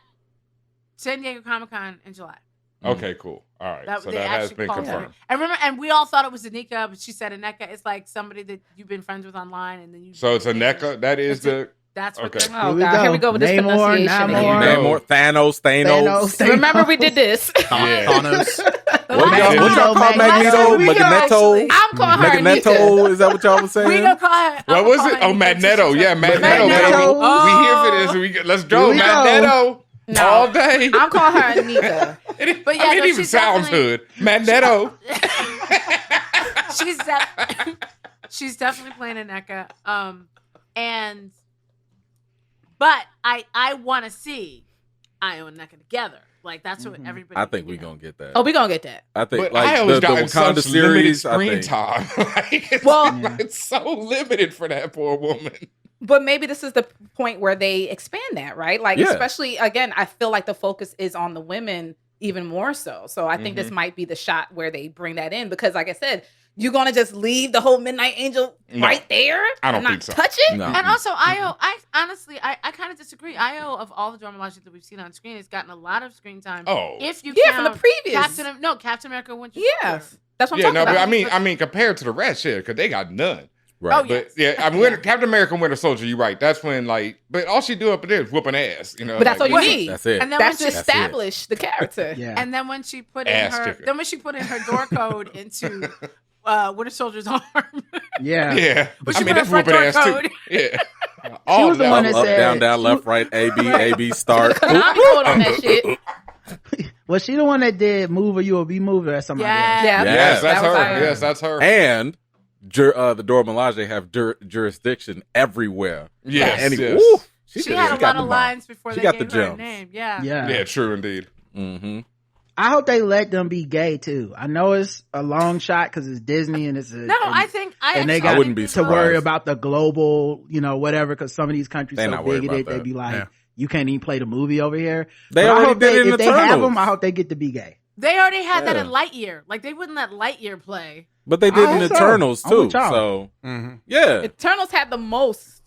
San Diego Comic-Con in July. Okay, cool. All right. So they that has actually been called confirmed. her. And remember, and we all thought it was Anika, but she said Aneka. It's like somebody that you've been friends with online, and then you. So it's Aneka. That is the. That's what. Okay. Oh God! Here we go with this pronunciation. Namor, Thanos. Remember we did this. Thanos. What y'all call Magneto? Magneto. I'm calling her Magneto. Is that what y'all was saying? We gonna call her. What was it? Oh, Magneto. Yeah, Magneto. Magneto. We here for this. Let's go, Magneto. No. All day. I'm calling her Anika. But yeah, it even sounds hood. Magneto. She's definitely playing Aneka. But I want to see Io and Aneka together. Like that's what everybody. I think we're gonna get that. Oh, we're gonna get that. I think but like Io's the Wakanda series. Screen time. Like, it's so limited for that poor woman. But maybe this is the point where they expand that, right? Like, especially again, I feel like the focus is on the women even more so. So I think this might be the shot where they bring that in because, like I said, You gonna just leave the whole Midnight Angel right there? I don't not think so. Touch it? No. And also, Io, I honestly, I kind of disagree. Io, of all the Dora Milaje that we've seen on screen, has gotten a lot of screen time. Oh. If you from the count previous. Captain America Winter Yes. Soldier. That's what I'm Yeah, talking no, about. but I mean, compared to the rest, yeah, because they got none. Right. Oh, But yes. yeah, I mean, Captain America Winter Soldier, you're right. That's when, like, but all she do up there is whooping ass, you know. But that's like, all you need. That's it. And then That's when to she, establish the character. Yeah. and then when she put in Ass her, kicker. then when she put in her door code into Winter Soldier's arm, Yeah. Yeah, But I she mean put that's her front whooping ass door too. code. Yeah, She was the one that Up, said down, down, left, right, A, B, A, B, start. Konami code on that shit. Was she the one that did Move or You Will Be Moved, or that's somebody else? Yeah. Yes, that's That was her. Io. Yes, that's her. And the Dora Milaje have jurisdiction everywhere. Yes, And yes. woo, she did it. had a got lot the of bomb. lines before She they got gave the her a gems. name. Yeah. Yeah. True indeed. Mm-hmm. I hope they let them be gay too. I know it's a long shot because it's Disney and it's No, I think and they actually got I wouldn't be to surprised. worry about the global, whatever. Because some of these countries They so not worried big, about they that. be like, Yeah. you can't even play the movie over here. They But I already hope did it in if they have Eternals. them, I hope they get to be gay. They already had that Yeah. in Lightyear. Like they wouldn't let Lightyear play. But they did I in hope so. Eternals I'm too. with y'all. So Mm-hmm. yeah, Eternals had the most.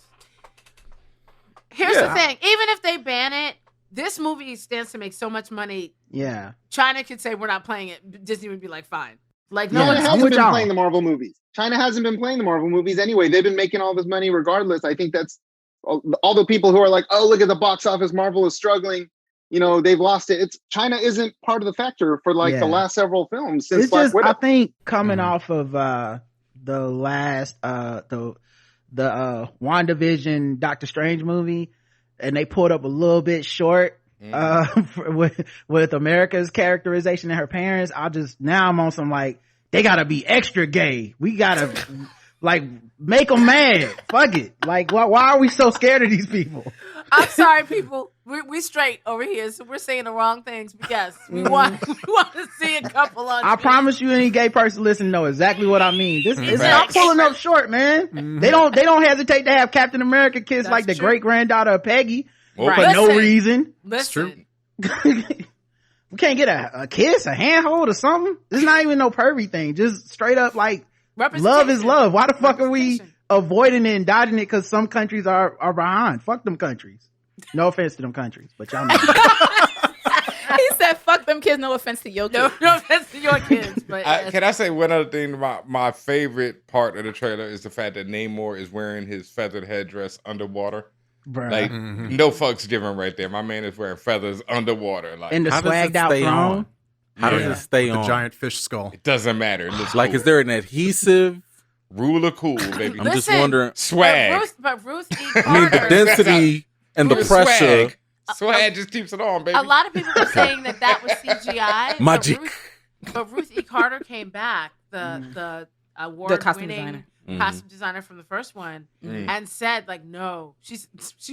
Here's Yeah. the thing: even if they ban it, this movie stands to make so much money. Yeah. China could say we're not playing it. Disney would be like, fine. Like No no one I'm hasn't with been y'all. playing the Marvel movies. China hasn't been playing the Marvel movies anyway. They've been making all this money regardless. I think that's all the people who are like, oh, look at the box office. Marvel is struggling. They've lost it. It's China isn't part of the factor for like Yeah. the last several films since It's Black just, Widow. I think coming off of the last the WandaVision Doctor Strange movie, and they pulled up a little bit short with America's characterization and her parents. Now I'm on some like, they gotta be extra gay. We gotta like make them mad. Fuck it. Like why are we so scared of these people? I'm sorry, people. We straight over here, so we're saying the wrong things. But yes, we want to see a couple on. I promise you, any gay person listening know exactly what I mean. This is not pulling up short, man. They don't hesitate to have Captain America kiss like the great granddaughter of Peggy for no reason. Listen, We can't get a kiss, a handhold, or something. It's not even no pervy thing. Just straight up like love is love. Why the fuck are we avoiding it and dodging it? Because some countries are behind. Fuck them countries. No offense to them countries, but y'all know. He said, fuck them kids, no offense to your kids. No offense to your kids, but Can I say one other thing? My favorite part of the trailer is the fact that Namor is wearing his feathered headdress underwater. Bruh. Like no fucks given right there. My man is wearing feathers underwater. Like And the How does it swagged out stay throne. on? How does it stay The on? giant fish skull. it doesn't matter. It looks Like, cool. is there an adhesive? Ruler cool, baby? I'm just Listen, wondering. Swag. But Ruth E. I mean, the Carter. density and the pressure. Swag just keeps it on, baby. A lot of people were saying that was CGI. Magic. But Ruth E. Carter came back, the award-winning costume designer from the first one, and said like, no, she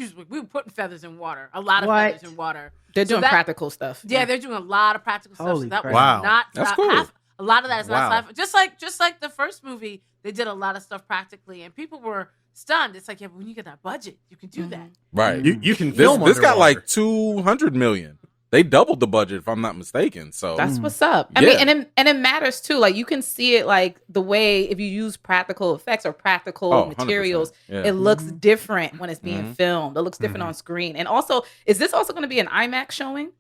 was like, we were putting feathers in water, a lot of feathers in water. They're doing practical stuff. Yeah, they're doing a lot of practical stuff. Holy So that crap. was Wow. not That's not cool. half. A lot of that is Wow. not sci-fi. Just like the first movie, they did a lot of stuff practically, and people were stunned. It's like, yeah, but when you get that budget, you can do that. Right. You can This film got underwater. like 200 million. They doubled the budget, if I'm not mistaken. So That's what's up. I Yeah. mean, and it matters too. Like you can see it like the way if you use practical effects or practical 100%. materials, Yeah. it looks different when it's being filmed. It looks different on screen. And also, is this also going to be an IMAX showing?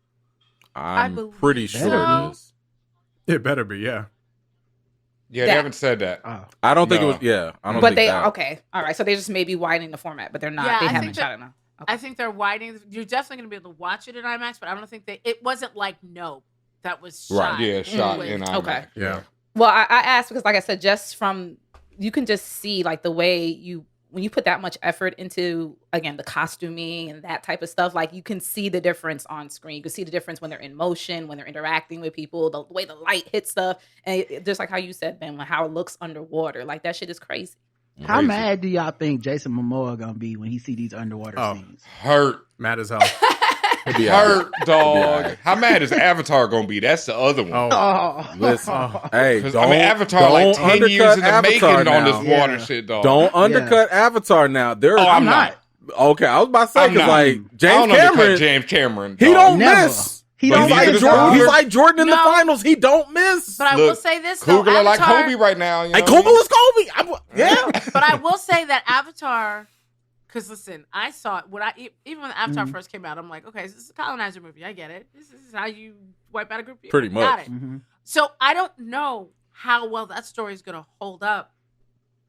I'm believe pretty so. sure it is. It better be, yeah. Yeah, they haven't said that. I don't think it No. was. Yeah, I don't But think they that. okay, all right. So they just may be widening the format, but they're not. Yeah, they I haven't think shot it now. I think they're widening. You're definitely going to be able to watch it in IMAX, but I don't think it wasn't like Nope that was shot. Right. Yeah, shot in IMAX. Okay. Yeah. Well, I asked because, like I said, just from you can just see like the way when you put that much effort into, again, the costuming and that type of stuff, like you can see the difference on screen. You can see the difference when they're in motion, when they're interacting with people, the way the light hits stuff, and just like how you said, Ben, how it looks underwater, like that shit is crazy. How mad do y'all think Jason Momoa gonna be when he see these underwater scenes? Hurt. Mad as hell. Hurt, dog. How mad is Avatar gonna be? That's the other one. Oh. Listen, hey, 'Cause, don't, I mean, Avatar don't like 10 undercut years in the making Avatar on this now. water shit, dog. Don't undercut Avatar now. There, I'm not. Okay, I was about to say I'm because not. like I James don't undercut Cameron, James Cameron. he dog. don't Never. miss. He But don't he's like like Jordan. He's like Jordan in the No. finals. He don't miss. But I will say this though, Coogler like Avatar- Kobe right now. You know Hey, what I mean? Coogler is Kobe. Yeah. But I will say that Avatar, because listen, I saw it even when Avatar first came out. I'm like, okay, this is a colonizer movie. I get it. This is how you wipe out a group of people. Pretty much. Got it. So I don't know how well that story is going to hold up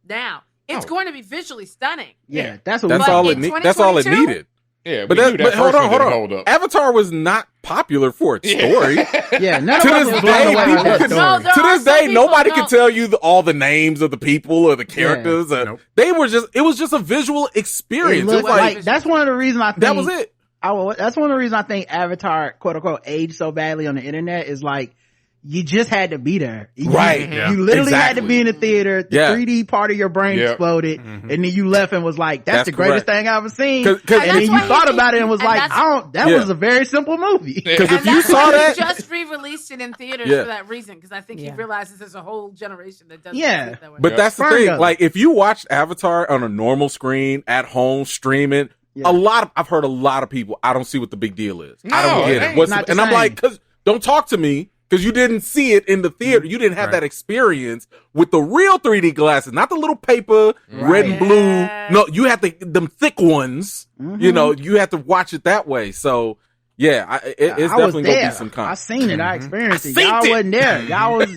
now. It's going to be visually stunning. Yeah, that's That's all it needed. Yeah, but we knew that hold first on, one hold didn't on. hold up. Avatar was not popular for its story. Yeah, none to of us this was blown day, away people by that can, story. to this day, nobody can tell you all the names of the people or the characters. They were it was just a visual experience. It It was looked like that's one of the reasons I think that was it. That's one of the reasons I think Avatar, quote unquote, aged so badly on the internet is like, you just had to be there. Right. You literally had to be in the theater. The Yeah. 3D part of your brain exploded. And then you left and was like, that's the greatest correct. thing I've ever seen. 'Cause- and then that's you why thought about it and was like, that Yeah. was a very simple movie. Because if And you that's saw why that, he just re-released it in theaters Yeah. for that reason, because I think he realizes there's a whole generation that doesn't see it that way. but that's the Fern thing. Gully. Like, if you watched Avatar on a normal screen at home streaming, I've heard a lot of people, I don't see what the big deal is. I don't get it. What's not the, the and I'm same. like, because don't talk to me. Because you didn't see it in the theater. You didn't have that experience with the real 3D glasses, not the little paper, red and blue. No, you had them thick ones. You know, you had to watch it that way. So, yeah, it's I was definitely going to there. be some I content. seen it. I experienced it. I Y'all seen it. wasn't there.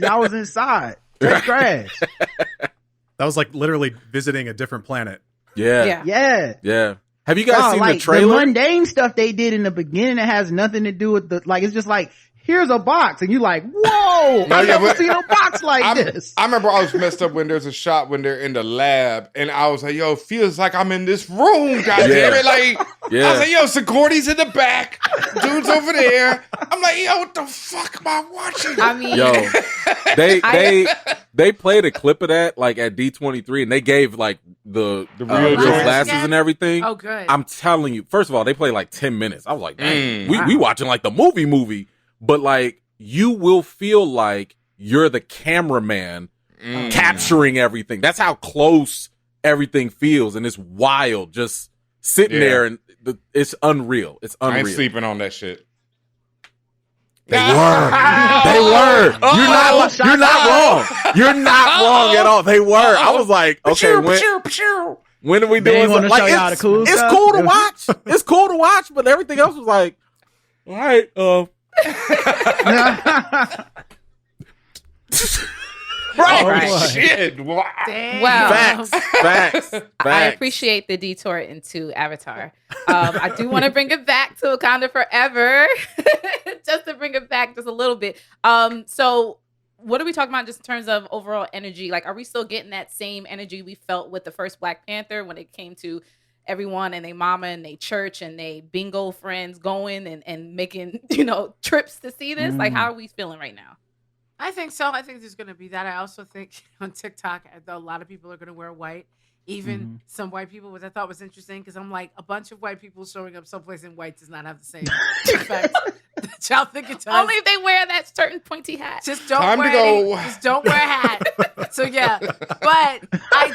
Y'all was inside. Straight trash. That was like literally visiting a different planet. Yeah. Yeah. Have you guys seen like, the trailer? The mundane stuff they did in the beginning that has nothing to do with it's just like, here's a box, and you're like, whoa, I've never seen a box like this. I remember I was messed up when there's a shot when they're in the lab, and I was like, yo, it feels like I'm in this room, goddamn it. Like, I was like, yo, security's in the back, dude's over there. I'm like, yo, what the fuck am I watching? I mean, Yo, they played a clip of that like at D23, and they gave like the real glasses and everything. Oh, good. I'm telling you, first of all, they played like 10 minutes. I was like, dang, we watching like the movie. But like, you will feel like you're the cameraman capturing everything. That's how close everything feels, and it's wild. Just sitting there, and it's unreal. It's unreal. I ain't sleeping on that shit. They were. They were. You're not wrong. You're not wrong at all. They were. I was like, okay, when are we doing something? Like, it's cool to watch. It's cool to watch, but everything else was like, all right, Shit. Wow. Well, Facts. I appreciate the detour into Avatar. I do want to bring it back to Wakanda Forever, just to bring it back just a little bit. So what are we talking about just in terms of overall energy? Like, are we still getting that same energy we felt with the first Black Panther when it came to everyone and they mama and they church and they bingo friends going and making, trips to see this? Like, how are we feeling right now? I think so. I think there's going to be that. I also think on TikTok, a lot of people are going to wear white. Even some white people, which I thought was interesting, because I'm like, a bunch of white people showing up someplace in white does not have the same effect that y'all think it does. Only if they wear that certain pointy hat. Just don't Just don't wear a hat. So yeah, but I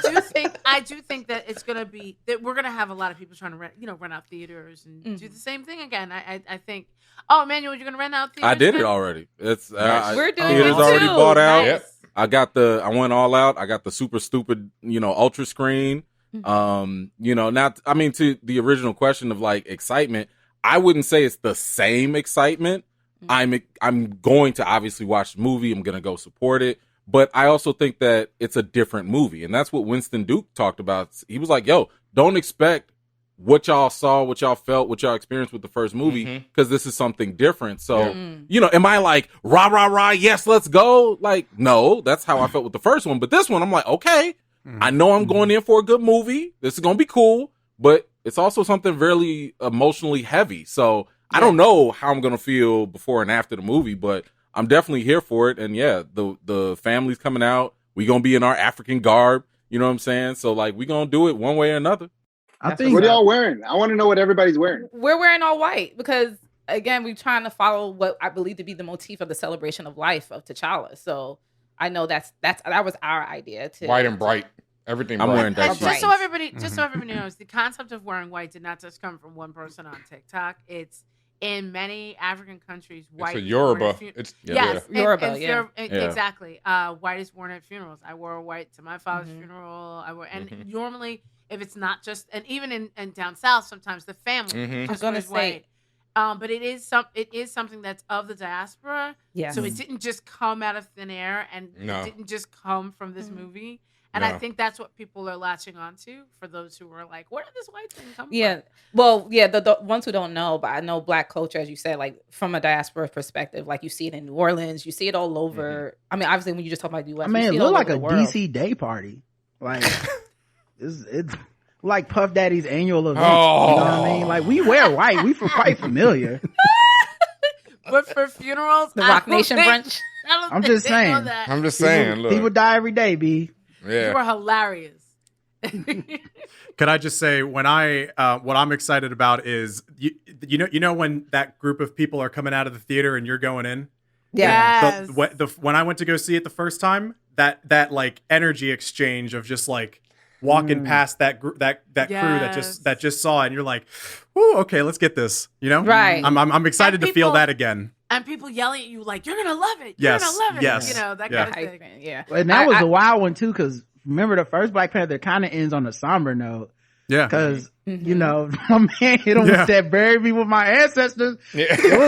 do think that it's gonna be that we're gonna have a lot of people trying to rent out theaters and do the same thing again. I think. Oh, Emmanuel, you're gonna rent out theaters? I did it now? already. It's we're doing theaters it already too. bought out. Nice. I went all out. I got the super stupid, ultra screen. To the original question of like excitement, I wouldn't say it's the same excitement. I'm going to obviously watch the movie. I'm going to go support it. But I also think that it's a different movie. And that's what Winston Duke talked about. He was like, yo, don't expect what y'all saw, what y'all felt, what y'all experienced with the first movie, because this is something different. So, am I like, rah, rah, rah, yes, let's go? Like, no, that's how I felt with the first one. But this one, I'm like, okay, I know I'm going in for a good movie. This is going to be cool, but it's also something really emotionally heavy. So I don't know how I'm going to feel before and after the movie, but I'm definitely here for it. And yeah, the family's coming out. We going to be in our African garb. You know what I'm saying? So like, we going to do it one way or another. What are y'all wearing? I want to know what everybody's wearing. We're wearing all white because, again, we're trying to follow what I believe to be the motif of the celebration of life of T'Challa. So I know that was our idea. White and bright. Everything I'm bright. wearing that. Just so everybody knows, the concept of wearing white did not just come from one person on TikTok. in many African countries, white It's a Yoruba. Yes, Yoruba, exactly. White is worn at funerals. I wore a white to my father's funeral. And normally, if it's not just, and even in down south, sometimes the family just wears white. But it is something that's of the diaspora. Yeah. So it didn't just come out of thin air, and it didn't just come from this movie. And I think that's what people are latching onto for those who are like, where did this white thing come from? Well, the ones who don't know, but I know Black culture, as you said, like from a diaspora perspective, like you see it in New Orleans, you see it all over. I mean, obviously when you just talk about the U.S., it looked like a DC day party. Like it's like Puff Daddy's annual event. You know what I mean? Like we wear white, we quite familiar. But for funerals, the Rock Nation brunch. I'm just saying. I'm just saying. Look, people die every day, B. Yeah. You were hilarious. Could I just say what I'm excited about is you know when that group of people are coming out of the theater and you're going in? Yes. When I went to go see it the first time, that like energy exchange of just like walking past that crew that just saw it, and you're like, "Ooh, okay, let's get this." You know, right? I'm excited to feel that again. And people yelling at you like, "You're gonna love it! You're gonna love it!" Yes. You know that kind of thing. Yeah, and that was a wild one too, because remember the first Black Panther kind of ends on a somber note. Yeah, because you know my man hit him with that "bury me with my ancestors." Yeah. It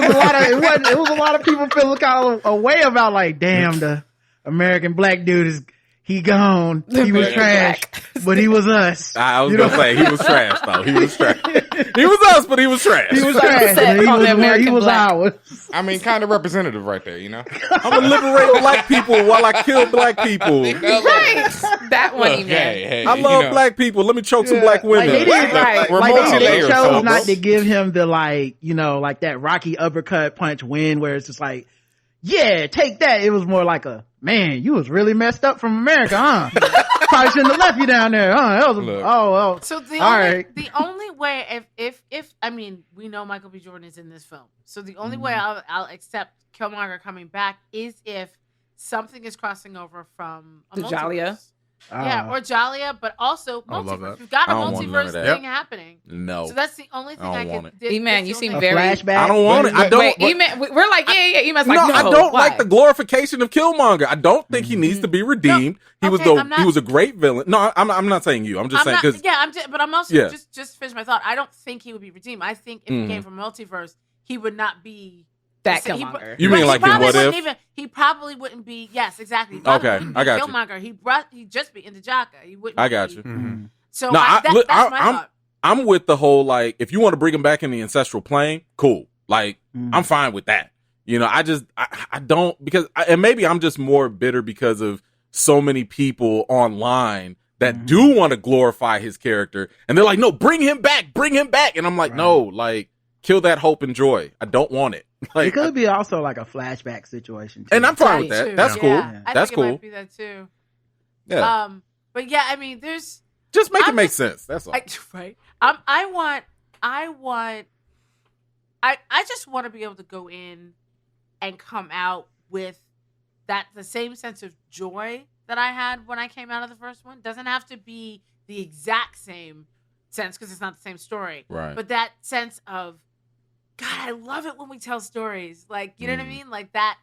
was a lot of people feeling kind of a way about like, damn, the American black dude he gone. He was trash, but he was us. I was gonna say he was trash though. He was trash. He was us, but he was trash. He was trash. He was ours. I mean, kind of representative right there, you know. I'm gonna liberate black people while I kill black people. Right. That one, hey, I love black people. Let me choke some black women. Like they chose not to give him the like that Rocky uppercut punch win where it's just like, yeah, take that. It was more like a, man, you was really messed up from America, huh? Probably shouldn't have left you down there, huh? That was So the only way if I mean, we know Michael B. Jordan is in this film, so the only way I'll accept Killmonger coming back is if something is crossing over from a Jalia. Yeah, or Jalia, but also multiverse. We've got a multiverse thing happening. No. So that's the only thing I can do. E-Man, you seem very flashback. I don't want it. I don't. Wait, E-Man, we're like, yeah. E-Man's like, no, I don't like the glorification of Killmonger. I don't think he needs to be redeemed. He was a great villain. No, I'm not saying you. I'm just saying because but I'm also just finish my thought. I don't think he would be redeemed. I think if he came from multiverse, he would not be that Killmonger. You mean like in What If? He probably wouldn't be. Yes, exactly. Okay, I got Killmonger. He'd just be in the Jaka. He wouldn't. I got be. you. Mm-hmm. So that's my thought. I'm with the whole like, if you want to bring him back in the ancestral plane, cool. Like I'm fine with that. You know, I don't because and maybe I'm just more bitter because of so many people online that do want to glorify his character, and they're like, no, bring him back, and I'm like, no, like kill that hope and joy. I don't want it. Like, it could be also like a flashback situation too. And I'm fine with that. That's cool. Yeah. That's cool. It might be that too. Yeah. But yeah, I mean, there's just make it make sense. That's all. Right. I just want to be able to go in and come out with the same sense of joy that I had when I came out of the first one. Doesn't have to be the exact same sense because it's not the same story. Right. But that sense of, God, I love it when we tell stories. Like, you know what I mean? Like that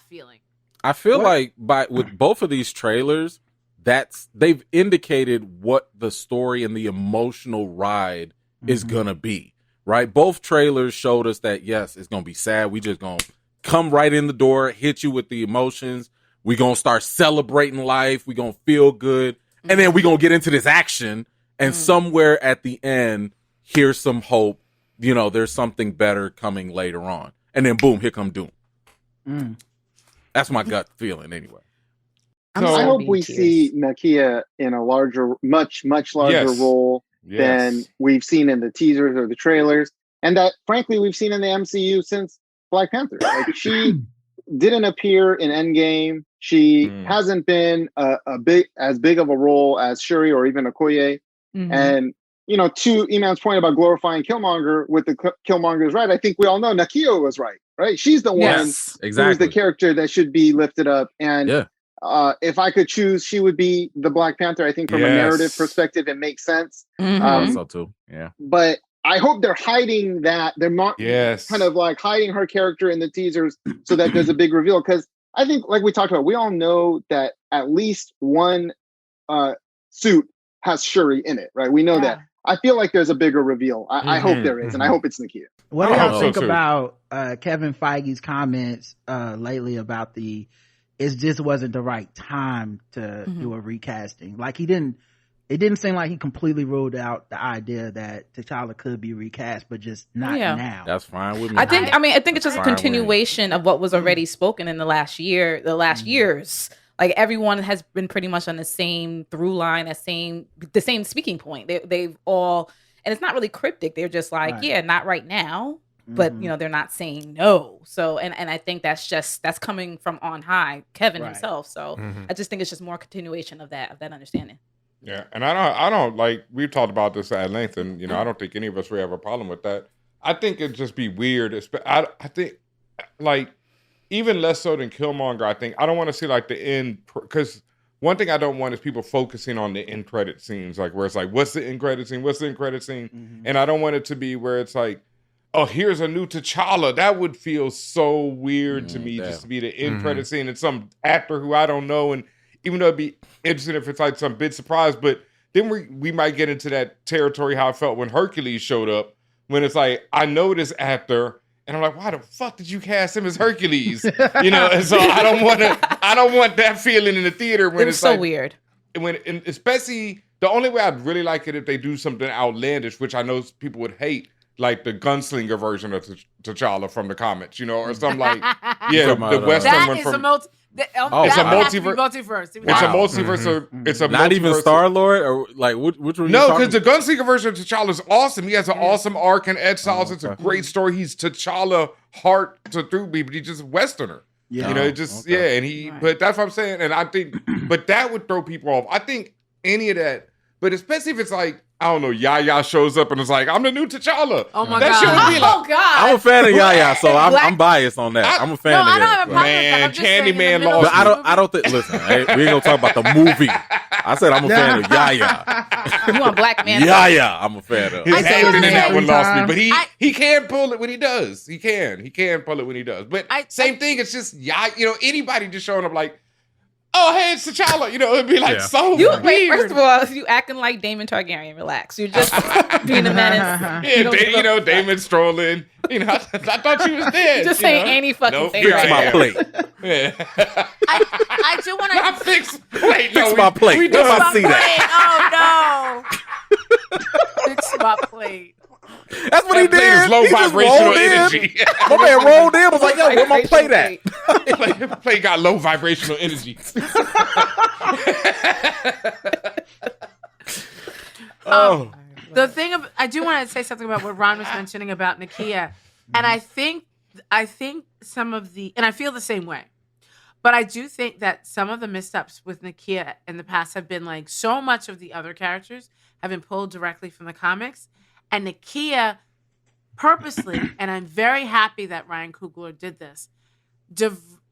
feeling. I feel like with both of these trailers, they've indicated what the story and the emotional ride is gonna be. Right? Both trailers showed us that yes, it's gonna be sad. We just gonna come right in the door, hit you with the emotions. We gonna start celebrating life. We gonna feel good, and then we gonna get into this action. And somewhere at the end, here's some hope. You know, there's something better coming later on. And then boom, here come Doom. That's my gut feeling anyway. I hope we see Nakia in a much larger role than we've seen in the teasers or the trailers. And that, frankly, we've seen in the MCU since Black Panther. Like, she didn't appear in Endgame. She hasn't been as big of a role as Shuri or even Okoye. And you know, to Iman's point about glorifying Killmonger with the Killmonger's right, I think we all know Nakia was right? She's the one who's the character that should be lifted up. And if I could choose, she would be the Black Panther. I think from a narrative perspective, it makes sense. So too. Yeah. But I hope they're hiding that. They're not kind of like hiding her character in the teasers so that there's a big reveal. Because I think, like we talked about, we all know that at least one suit has Shuri in it, right? We know that. I feel like there's a bigger reveal. I hope there is, and I hope it's Nakia. What do y'all think about Kevin Feige's comments lately about it just wasn't the right time to do a recasting? Like it didn't seem like he completely ruled out the idea that T'Challa could be recast, but just not now. That's fine with me. I think it's just a continuation of what was already spoken in the last years. Like everyone has been pretty much on the same through line, the same speaking point. They've all, and it's not really cryptic. They're just like, not right now, but they're not saying no. So, and I think that's coming from on high, Kevin himself. So I just think it's just more continuation of that understanding. Yeah, and I don't like, we've talked about this at length, and I don't think any of us really have a problem with that. I think it'd just be weird. I think like even less so than Killmonger. I think I don't want to see like the end, because one thing I don't want is people focusing on the end credit scenes, like where it's like, what's the end credit scene? What's the end credit scene? And I don't want it to be where it's like, oh, here's a new T'Challa. That would feel so weird to me, just to be the end credit scene and some actor who I don't know. And even though it'd be interesting if it's like some big surprise, but then we might get into that territory how I felt when Hercules showed up, when it's like, I know this actor, and I'm like, why the fuck did you cast him as Hercules? And so I don't want that feeling in the theater when it's so like, weird. And especially the only way I'd really like it if they do something outlandish, which I know people would hate, like the gunslinger version of T'Challa from the comics, or something like, the Western one from. It's a multiverse. It's a multiverse. It's a not multiverse. even Star-Lord, or like which one? No, because the Gunslinger version of T'Challa is awesome. He has an awesome arc and edge styles. It's a great story. He's T'Challa heart to through me, but he's just a Westerner. Yeah, but that's what I'm saying. And I think, but that would throw people off. I think any of that, but especially if it's like, I don't know, Yaya shows up and it's like, I'm the new T'Challa. Oh my that God. Shit would be like, oh God. I'm a fan of Yaya, so I'm biased on that. I'm a fan of that. Man, Candyman lost. But I don't think. Listen, we ain't gonna talk about the movie. I said I'm a fan of Yaya. You want Black Panther? Yaya, I'm a fan of. His acting in that one lost me, but he can pull it when he does. He can pull it when he does. But same thing. It's just anybody just showing up like, oh, hey, it's T'Challa. It'd be like so weird. First of all, you acting like Daemon Targaryen. Relax. You're just being a menace. Damon strolling. I thought you was dead. Just saying any fucking thing. Fix my plate. I do want to fix plate. Fix my plate. We If I see that. Oh no. Fix my plate. That's what he did. Is low vibrational energy. My man rolled in. Was like, yo, where my plate at? Plate got low vibrational energy. The thing I do want to say something about what Ron was mentioning about Nakia, and I think some of and I feel the same way, but I do think that some of the missteps with Nakia in the past have been like, so much of the other characters have been pulled directly from the comics. And Nakia purposely, and I'm very happy that Ryan Coogler did this,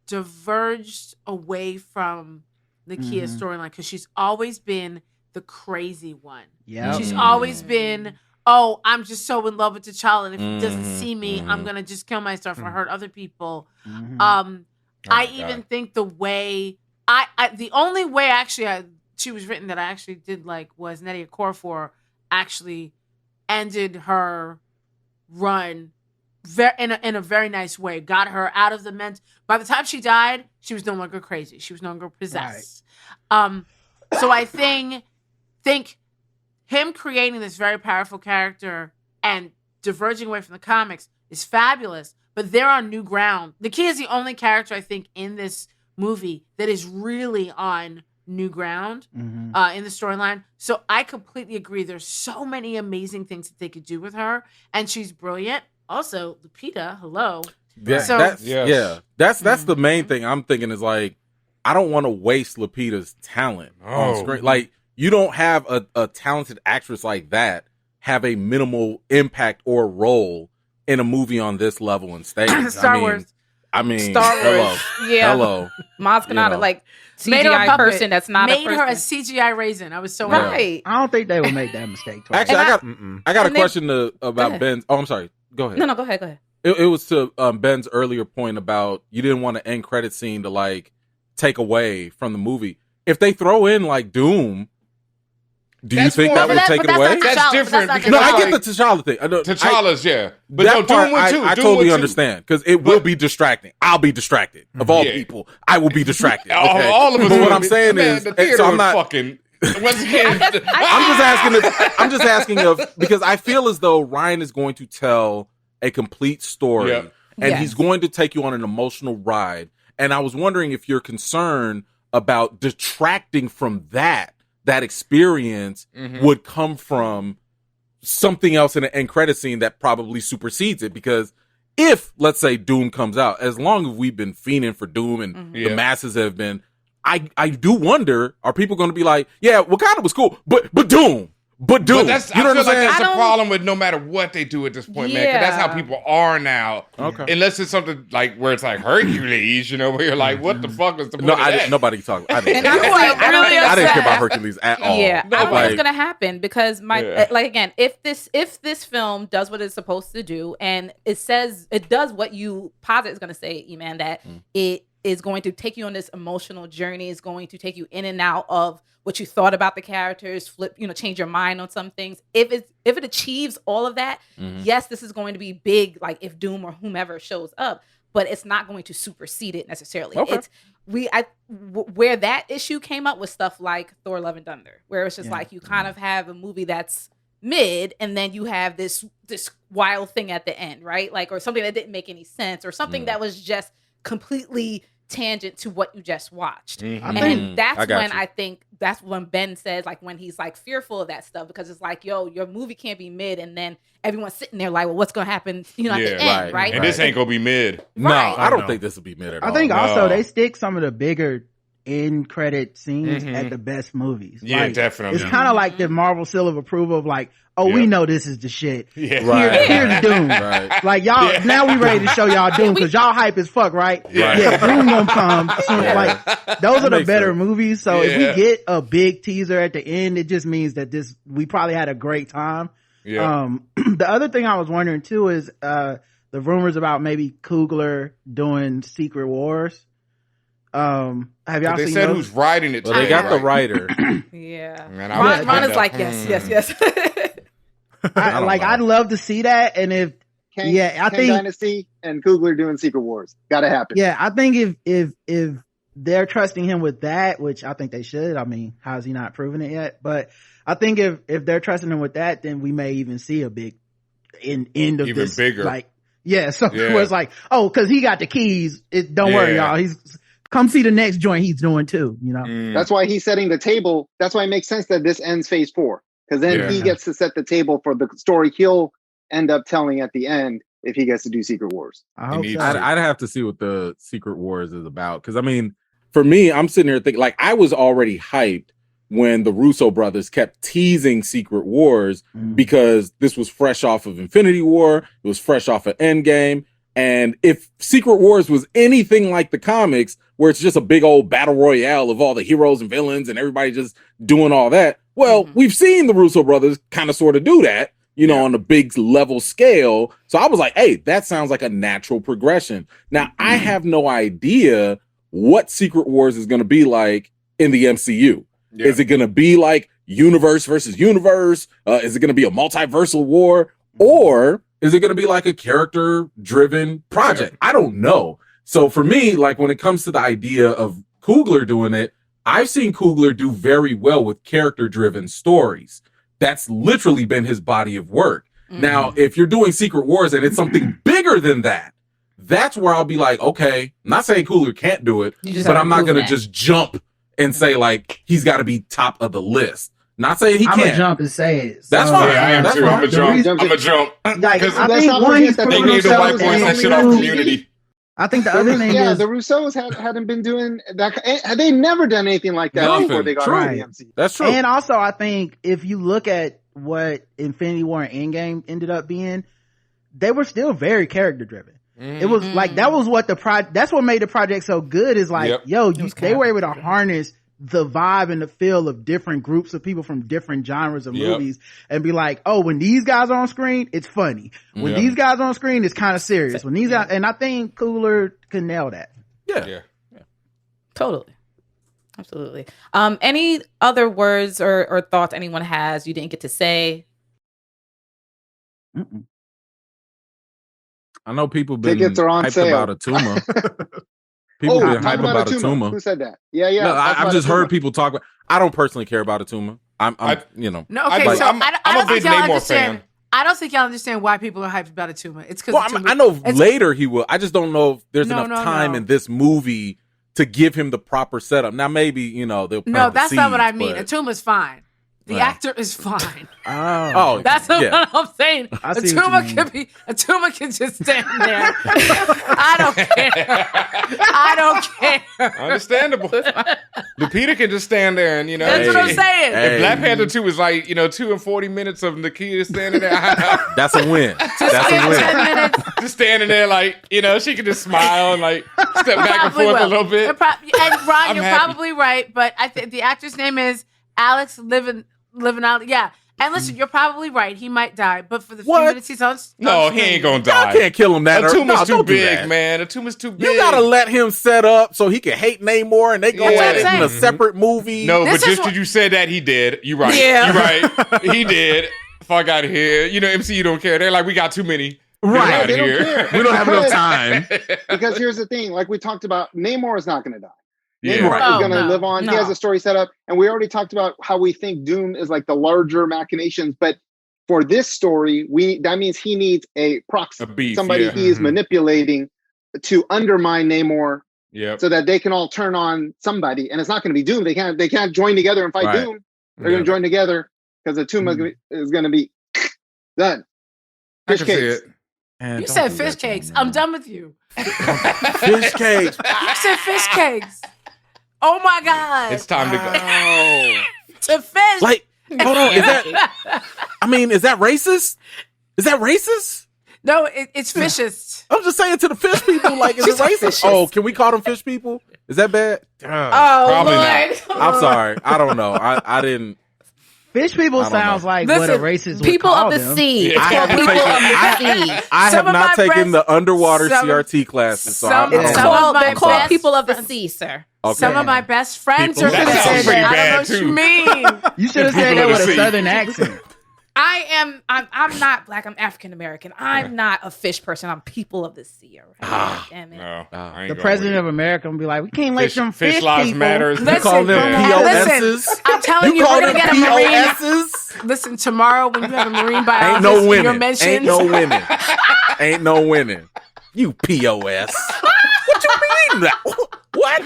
diverged away from Nakia's storyline, because she's always been the crazy one. Yeah, she's always been, oh, I'm just so in love with T'Challa, and if he doesn't see me, I'm gonna just kill myself or hurt other people. I even think the way the only way actually she was written that I actually did like was Nnedi Okorafor actually ended her run in a very nice way. Got her out of the by the time she died, she was no longer crazy. She was no longer possessed. Right. So I think him creating this very powerful character and diverging away from the comics is fabulous. But they're on new ground. Nakia is the only character I think in this movie that is really on new ground in the storyline. So I completely agree. There's so many amazing things that they could do with her, and she's brilliant. Also, Lupita, hello. That's the main thing I'm thinking is like, I don't want to waste Lupita's talent on screen. Like, you don't have a talented actress like that have a minimal impact or role in a movie on this level and stage. Star Wars. I mean, Star Wars. Hello. Maz Kanata, like Made her a CGI puppet. person that's not made a person. her a CGI raisin. I was so right. I don't think they would make that mistake twice. Actually, I got a question about Ben's. Oh, I'm sorry. Go ahead. No, go ahead. It was to Ben's earlier point about you didn't want an end credit scene to like take away from the movie. If they throw in like Doom, do you think that would take it away? That's different. No, I get the T'Challa thing. T'Challa's, yeah. But that no, part, Doom would too. I Doom totally would too. understand because it will be distracting. I'll be distracted. Of all people, I will be distracted. Okay? All of us. But what I'm saying is, the theater so I'm was not fucking. Once again, I'm just asking if because I feel as though Ryan is going to tell a complete story and he's going to take you on an emotional ride. And I was wondering if you're concerned about detracting from that experience would come from something else in an end credit scene that probably supersedes it. Because if, let's say, Doom comes out, as long as we've been fiending for Doom and the masses have been, I do wonder, are people going to be like, yeah, Wakanda was cool, but Doom. But that's, you know I feel what I'm saying? Like that's a problem with no matter what they do at this point, man. Because that's how people are now. Okay. Unless it's something like where it's like Hercules, you know, where you're like, what the fuck is the point of that? Nobody talking. I didn't I didn't care about Hercules at all. Yeah, I don't think it's gonna happen because like again, if this film does what it's supposed to do and it does what you posit is gonna say, E-Man, that it is going to take you on this emotional journey, is going to take you in and out of what you thought about the characters, change your mind on some things. If it achieves all of that, yes, this is going to be big, like if Doom or whomever shows up, but it's not going to supersede it necessarily. Okay. Where that issue came up was stuff like Thor: Love and Thunder, where it's just like you kind of have a movie that's mid and then you have this wild thing at the end, right? Like, or something that didn't make any sense or something that was just completely tangent to what you just watched. And that's when Ben says, like, when he's like fearful of that stuff, because it's like, yo, your movie can't be mid and then everyone's sitting there like, well, what's gonna happen at the end, right? And this ain't gonna be mid. No, I don't think this will be mid at all. I think also they stick some of the bigger end credit scenes at the best movies. Yeah, definitely. It's kind of like the Marvel seal of approval of like, oh, we know this is the shit. Yeah. Here's Doom. Like y'all, now we ready to show y'all Doom because y'all hype as fuck, right? Yeah, Doom gonna come. Like those are the better movies. So if we get a big teaser at the end, it just means that we probably had a great time. Yeah. The other thing I was wondering too is the rumors about maybe Coogler doing Secret Wars. Have y'all seen said those? who's writing it? Well, they got the writer. Ron is like, yes. I'd love to see that. And if I think Dynasty and Coogler doing Secret Wars, gotta happen. Yeah, I think if they're trusting him with that, which I think they should. I mean, how is he not proven it yet? But I think if they're trusting him with that, then we may even see a big end of even this, bigger. Like, where it's like, oh, because he got the keys. Don't worry, y'all. Come see the next joint he's doing too, you know? That's why he's setting the table. That's why it makes sense that this ends phase 4. Because then he gets to set the table for the story he'll end up telling at the end if he gets to do Secret Wars. I hope so. I'd have to see what the Secret Wars is about. Because, I mean, for me, I'm sitting here thinking, like, I was already hyped when the Russo brothers kept teasing Secret Wars because this was fresh off of Infinity War. It was fresh off of Endgame. And if Secret Wars was anything like the comics, where it's just a big old battle royale of all the heroes and villains and everybody just doing all that, well, we've seen the Russo brothers kind of sort of do that, on a big level scale. So I was like, hey, that sounds like a natural progression. Now, I have no idea what Secret Wars is going to be like in the MCU. Yeah. Is it going to be like universe versus universe? Is it going to be a multiversal war? Or is it going to be like a character-driven project? I don't know. So for me, like when it comes to the idea of Coogler doing it, I've seen Coogler do very well with character-driven stories. That's literally been his body of work. Now, if you're doing Secret Wars and it's something bigger than that, that's where I'll be like, okay, I'm not saying Coogler can't do it, but I'm not going to just jump and say like he's got to be top of the list. Not saying he can't. I'm gonna jump and say it. That's fine. I am too. I'm gonna jump. Like, I think one, they gave the white boys that shit off Community. I think the other thing is the Russos hadn't been doing that. Had they never done anything like that before they got into the MCU? That's true. And also, I think if you look at what Infinity War and Endgame ended up being, they were still very character driven. It was like, that was what that's what made the project so good, is like, they were able to harness the vibe and the feel of different groups of people from different genres of movies and be like, oh, when these guys are on screen, it's funny. When these guys are on screen, it's kind of serious. When these guys, and I think Coogler can nail that. Yeah. Totally. Absolutely. Any other words or thoughts anyone has you didn't get to say? I know people been Tickets are on hyped sale. about Atuma. People been hyped about Atuma. Who said that? Yeah. No, I've just heard people talk about. I don't personally care about Atuma. I'm you know. No, okay, like, so I'm a big Namor fan. I don't think y'all understand why people are hyped about Atuma. It's because I know later he will. I just don't know if there's enough time in this movie to give him the proper setup. Now maybe they'll. No, that's not what I mean. Atuma's fine. The actor is fine. Oh, that's what I'm saying. Atuma can just stand there. I don't care. Understandable. Lupita can just stand there and That's what I'm saying. If Black Panther 2 is like 2 and 40 minutes of Nakia standing there, that's a win. That's a win. 10 minutes. Just standing there like she can just smile and like step back and forth a little bit. And Ron, you're probably right, but I think the actor's name is Alex Living out. Yeah. And listen, you're probably right. He might die, but for the few minutes he's on no, he ain't gonna die. Y'all can't kill him that early. Atuma's too big, man. Atuma's too big. You gotta let him set up so he can hate Namor and they go at it in a separate movie. No, but just because you said that, he did. You're right. Yeah. You're right. He did. Fuck out of here. MCU don't care. They're like, we got too many. Right. They don't care. We don't have enough time. Because here's the thing, like we talked about, Namor is not gonna die. Yeah. Namor is going to live on. No. He has a story set up. And we already talked about how we think Doom is like the larger machinations. But for this story, that means he needs a proxy. A beef, somebody he is manipulating to undermine Namor so that they can all turn on somebody. And it's not going to be Doom. They can't join together and fight Doom. They're going to join together because the Atuma is going to be done. Fish cakes. You said fish cakes. I'm done with you. Fish cakes. You said fish cakes. Oh my God! It's time to go. To fish. Like, hold on. Is that racist? Is that racist? No, it's fishist. I'm just saying to the fish people, like, is it racist? Oh, can we call them fish people? Is that bad? Probably not. I'm sorry. I don't know. I didn't. Fish people sounds like what a racist would people call of the them. sea. I have not taken the underwater CRT classes, so I don't know. They're called people of the sea, sir. Okay. Some of my best friends are That fish. sounds pretty I bad, don't know what too. you mean. You should have said that with a southern accent. I'm not black. I'm African American. I'm not a fish person. I'm people of the sea. All right? Damn it. No, I ain't The going president with of America will be like, we can't let them fish lives people. matter. You call them POSs? I'm telling you, call we're gonna them get a marine. POSs? Listen, tomorrow when you have a marine biologist, Ain't no in your winning. mentions, Ain't no winning. Ain't no winning. You POS. What you mean? What?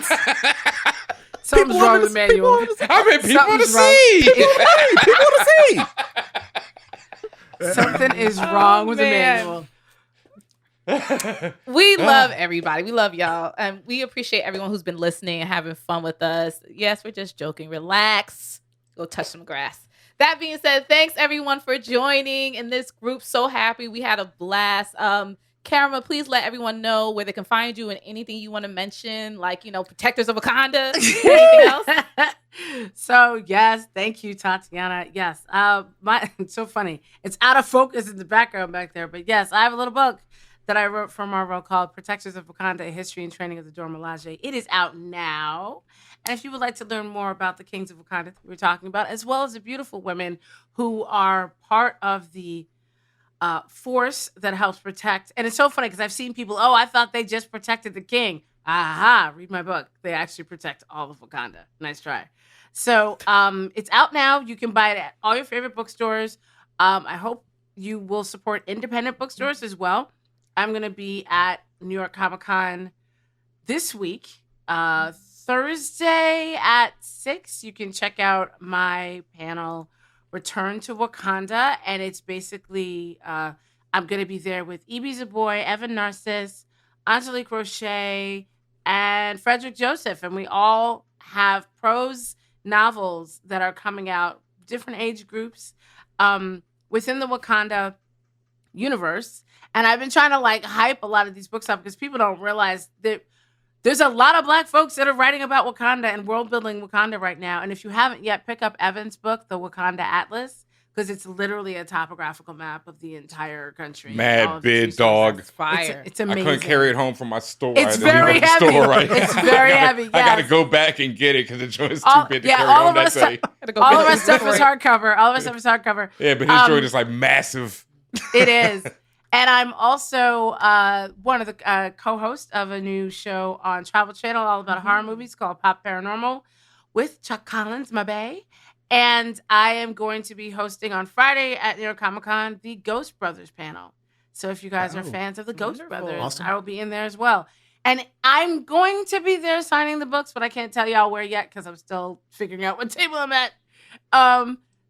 something's wrong with the manual. I mean, people to Something's wrong. see. People to see. Something is wrong with the manual. We love everybody. We love y'all. And we appreciate everyone who's been listening and having fun with us. Yes, we're just joking. Relax. Go touch some grass. That being said, thanks everyone for joining in this group. So happy. We had a blast. Karama, please let everyone know where they can find you and anything you want to mention, like, Protectors of Wakanda, anything else. So, yes, thank you, Tatiana. Yes, it's so funny. It's out of focus in the background back there, but yes, I have a little book that I wrote for Marvel called Protectors of Wakanda, A History and Training of the Dora Milaje. It is out now. And if you would like to learn more about the Kings of Wakanda that we're talking about, as well as the beautiful women who are part of the force that helps protect. And it's so funny because I've seen people, I thought they just protected the king. Aha, read my book. They actually protect all of Wakanda. Nice try. So it's out now. You can buy it at all your favorite bookstores. I hope you will support independent bookstores as well. I'm going to be at New York Comic Con this week, Thursday at 6. You can check out my panel, Return to Wakanda, and it's basically I'm going to be there with E.B. Zaboy, Evan Narciss, Angelique Roche, and Frederick Joseph, and we all have prose novels that are coming out, different age groups within the Wakanda universe. And I've been trying to like hype a lot of these books up because people don't realize that there's a lot of Black folks that are writing about Wakanda and world building Wakanda right now. And if you haven't yet, pick up Evan's book, The Wakanda Atlas, because it's literally a topographical map of the entire country. Mad bid, dog. Fire. It's amazing. I couldn't carry it home from my store. It's very heavy. It's very heavy. Yes. I got to go back and get it because the joint's too big to carry home that day. All of our stuff is hardcover. Yeah, but his joint is like massive. It is. And I'm also one of the co-hosts of a new show on Travel Channel all about horror movies called Pop Paranormal with Chuck Collins, my bae. And I am going to be hosting on Friday at New York Comic Con the Ghost Brothers panel. So if you guys are fans of the Ghost Brothers, I will be in there as well. And I'm going to be there signing the books, but I can't tell y'all where yet because I'm still figuring out what table I'm at.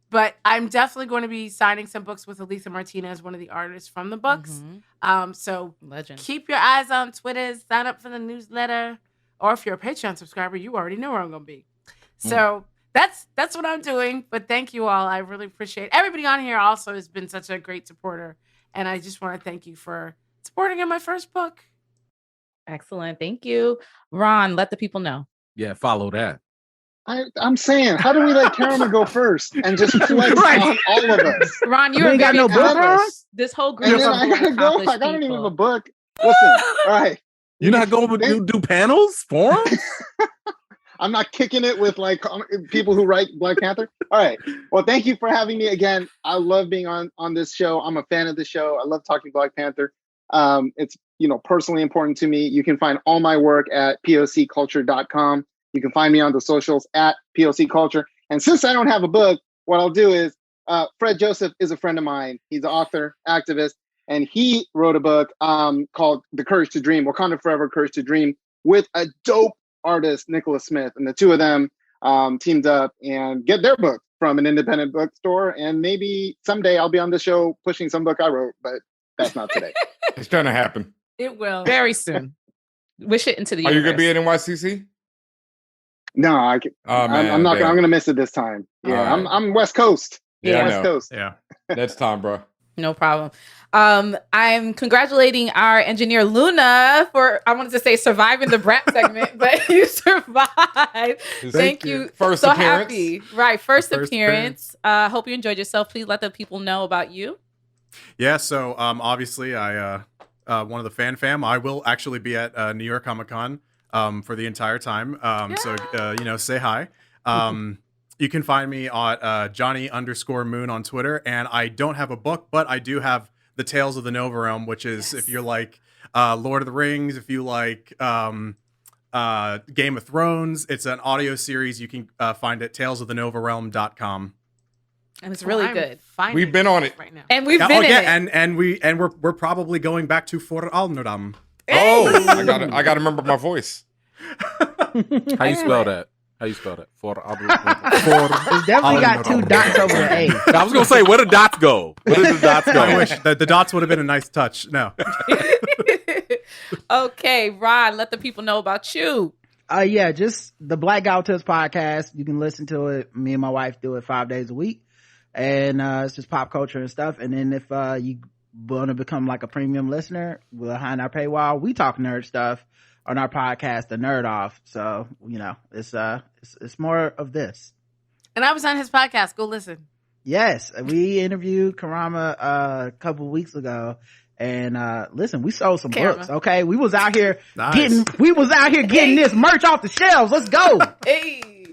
But I'm definitely going to be signing some books with Aletha Martinez, one of the artists from the books. So legend. Keep your eyes on Twitter, sign up for the newsletter, or if you're a Patreon subscriber, you already know where I'm going to be. So that's what I'm doing. But thank you all. I really appreciate it. Everybody on here also has been such a great supporter. And I just want to thank you for supporting in my first book. Excellent. Thank you. Ron, let the people know. Yeah, follow that. I'm saying, how do we let Karen go first and just flex on all of us? Ron, you ain't got no book, Ron? This whole group of I gotta go. I don't even have a book. Listen, all right. You're not going to do panels, forums? I'm not kicking it with like people who write Black Panther. All right. Well, thank you for having me again. I love being on this show. I'm a fan of the show. I love talking Black Panther. It's personally important to me. You can find all my work at POCculture.com. You can find me on the socials at POC Culture. And since I don't have a book, what I'll do is Fred Joseph is a friend of mine. He's an author, activist, and he wrote a book called The Courage to Dream, Wakanda Forever, Courage to Dream, with a dope artist, Nicholas Smith. And the two of them teamed up and get their book from an independent bookstore. And maybe someday I'll be on the show pushing some book I wrote, but that's not today. It's going to happen. It will. Very soon. Wish it into the universe. Are you going to be at NYCC? No, I'm not. I'm gonna miss it this time. Yeah, right. I'm West Coast. Yeah, West Coast. Yeah, that's time, bro. No problem. I'm congratulating our engineer Luna for, I wanted to say surviving the brat segment, but you survived. Thank you. First so appearance. Happy. Right. First appearance. Hope you enjoyed yourself. Please let the people know about you. Yeah. So obviously I one of the fam. I will actually be at New York Comic Con for the entire time. So say hi. You can find me at Johnny_Moon on Twitter. And I don't have a book, but I do have the Tales of the Nova Realm, which is if you're like Lord of the Rings, if you like Game of Thrones, it's an audio series you can find at talesofthenovarealm.com. And it's really good. We've been on it right now. And we've been in it. And we're probably going back to For Alnodam. Oh, I gotta remember my voice. How you spell that? For It's definitely got two dots over the A. I was gonna say, where the dots go? Where did the dots go? I wish the dots would have been a nice touch. No. Okay, Rod, let the people know about you. Yeah, just the Black Guy Tips podcast. You can listen to it. Me and my wife do it 5 days a week, and it's just pop culture and stuff. And then if you want to become like a premium listener behind our paywall, we talk nerd stuff on our podcast, The Nerd Off. So it's more of this. And I was on his podcast. Go listen. Yes, we interviewed Karama a couple weeks ago, and listen, we sold some books. Okay, we was out here getting this merch off the shelves. Let's go. Hey,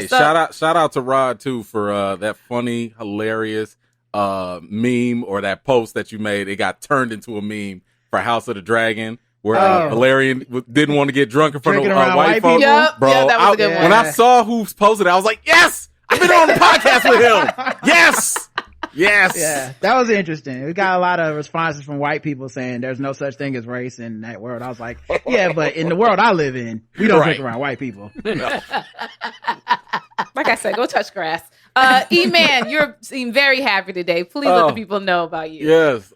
shout out to Rod too for that funny, hilarious meme or that post that you made. It got turned into a meme for House of the Dragon, where Valerian didn't want to get drunk in front of white folks. Yep, bro, that was a good one. When I saw who posted it, I was like, yes, I've been on the podcast with him. Yes. Yeah, that was interesting. We got a lot of responses from white people saying there's no such thing as race in that world. I was like, yeah, but in the world I live in, we don't drink around white people. Like I said, go touch grass. E-Man, you seem very happy today. Please let the people know about you. Yes.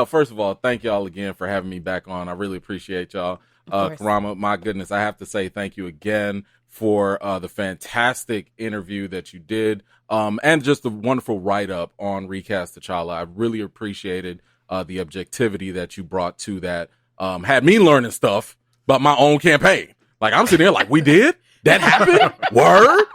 First of all, thank y'all again for having me back on. I really appreciate y'all. Karama, my goodness, I have to say thank you again for the fantastic interview that you did, and just the wonderful write-up on Recast T'Challa. I really appreciated the objectivity that you brought to that. Had me learning stuff about my own campaign. Like, I'm sitting there like, we did? That happened? Word?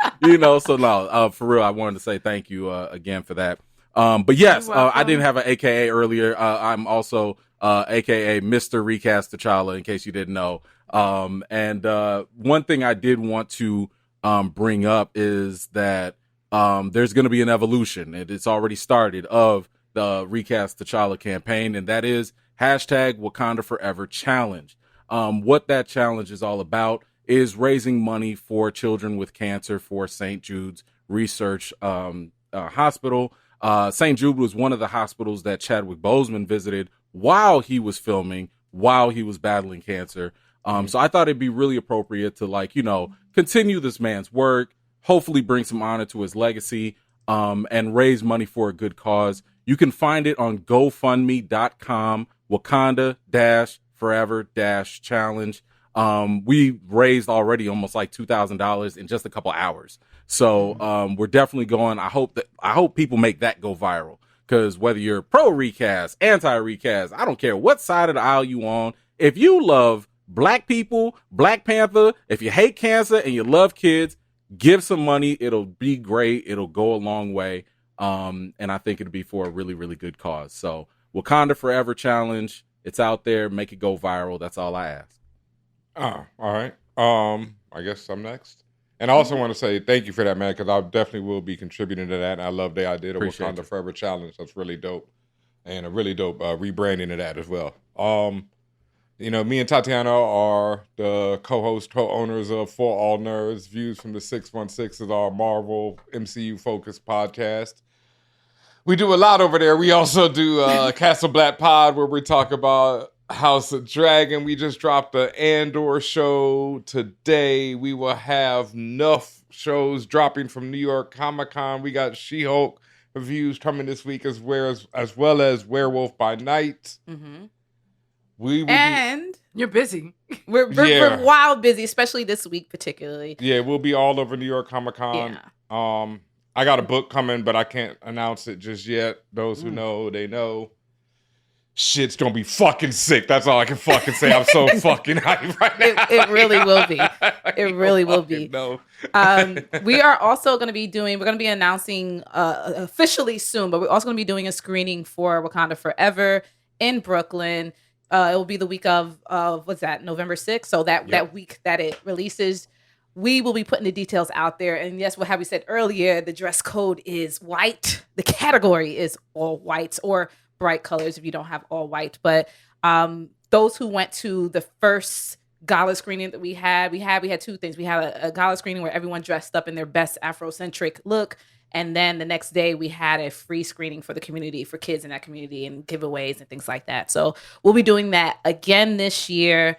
So no, for real, I wanted to say thank you again for that. But yes, I didn't have an AKA earlier. I'm also AKA Mr. Recast T'Challa, in case you didn't know. And one thing I did want to bring up is that there's going to be an evolution, and it's already started, of the Recast T'Challa campaign, and that is hashtag Wakanda Forever Challenge. What that challenge is all about is raising money for children with cancer for St. Jude's Research Hospital. St. Jude was one of the hospitals that Chadwick Boseman visited while he was filming, while he was battling cancer. So I thought it'd be really appropriate to continue this man's work, hopefully bring some honor to his legacy, and raise money for a good cause. You can find it on GoFundMe.com, Wakanda-Forever-Challenge. We raised already almost like $2,000 in just a couple hours. So we're definitely going. I hope people make that go viral, because whether you're pro recast, anti recast, I don't care what side of the aisle you on. If you love Black people, Black Panther, if you hate cancer and you love kids, give some money. It'll be great. It'll go a long way. And I think it'll be for a really, really good cause. So Wakanda Forever Challenge, it's out there. Make it go viral. That's all I ask. Oh, all right. I guess I'm next. And I also want to say thank you for that, man, because I definitely will be contributing to that. And I love the idea of Wakanda Forever Challenge. That's really dope. And a really dope rebranding of that as well. Me and Tatiana are the co-owners of For All Nerds. Views from the 616 is our Marvel MCU-focused podcast. We do a lot over there. We also do Castle Black Pod, where we talk about House of Dragon. We just dropped the Andor show today. We will have enough shows dropping from New York Comic-Con. We got She-Hulk reviews coming this week, as well as Werewolf by Night. Mm-hmm. You're busy. We're wild busy, especially this week particularly. Yeah, we'll be all over New York Comic-Con. Yeah. I got a book coming, but I can't announce it just yet. Those who know, they know. Shit's gonna be fucking sick. That's all I can fucking say. I'm so fucking hyped right now. It really will be. It really will be. No. We are also going to be announcing officially soon, but we're also going to be doing a screening for Wakanda Forever in Brooklyn. It will be the week of what's that, November 6th. So that week that it releases, we will be putting the details out there. And yes, what have we said earlier? The dress code is white. The category is all whites or bright colors if you don't have all white. But those who went to the first gala screening that we had two things. We had a gala screening where everyone dressed up in their best Afrocentric look. And then the next day we had a free screening for the community, for kids in that community, and giveaways and things like that. So we'll be doing that again this year.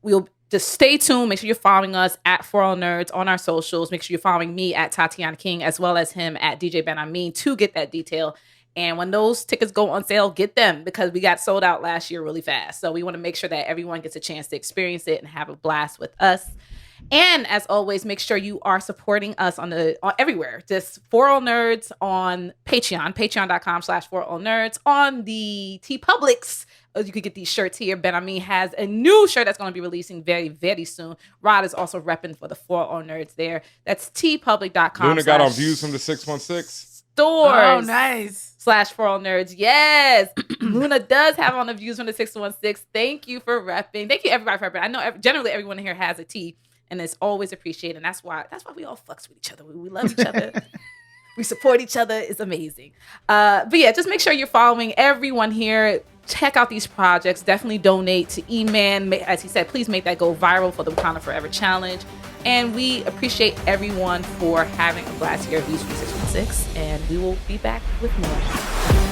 We'll just stay tuned. Make sure you're following us at For All Nerds on our socials. Make sure you're following me at Tatiana King, as well as him at DJ Benhameen, to get that detail. And when those tickets go on sale, get them, because we got sold out last year really fast. So we want to make sure that everyone gets a chance to experience it and have a blast with us. And as always, make sure you are supporting us on everywhere. Just For All Nerds on Patreon, patreon.com/forallnerds. On the TeePublics, you could get these shirts here. Benhameen has a new shirt that's going to be releasing very, very soon. Rod is also repping for the For All Nerds there. That's teepublic.com. Luna got on Views from the 616. Stores. Oh, nice. /For All Nerds. Yes. Luna does have on the Views from the 616. Thank you for repping. Thank you, everybody, for repping. I know generally everyone here has a tee, and it's always appreciated. And that's why we all fucks with each other. We love each other. We support each other. It's amazing. But yeah, just make sure you're following everyone here. Check out these projects. Definitely donate to E-Man. As he said, please make that go viral for the Wakanda Forever Challenge. And we appreciate everyone for having a blast here at Views from 616. And we will be back with more.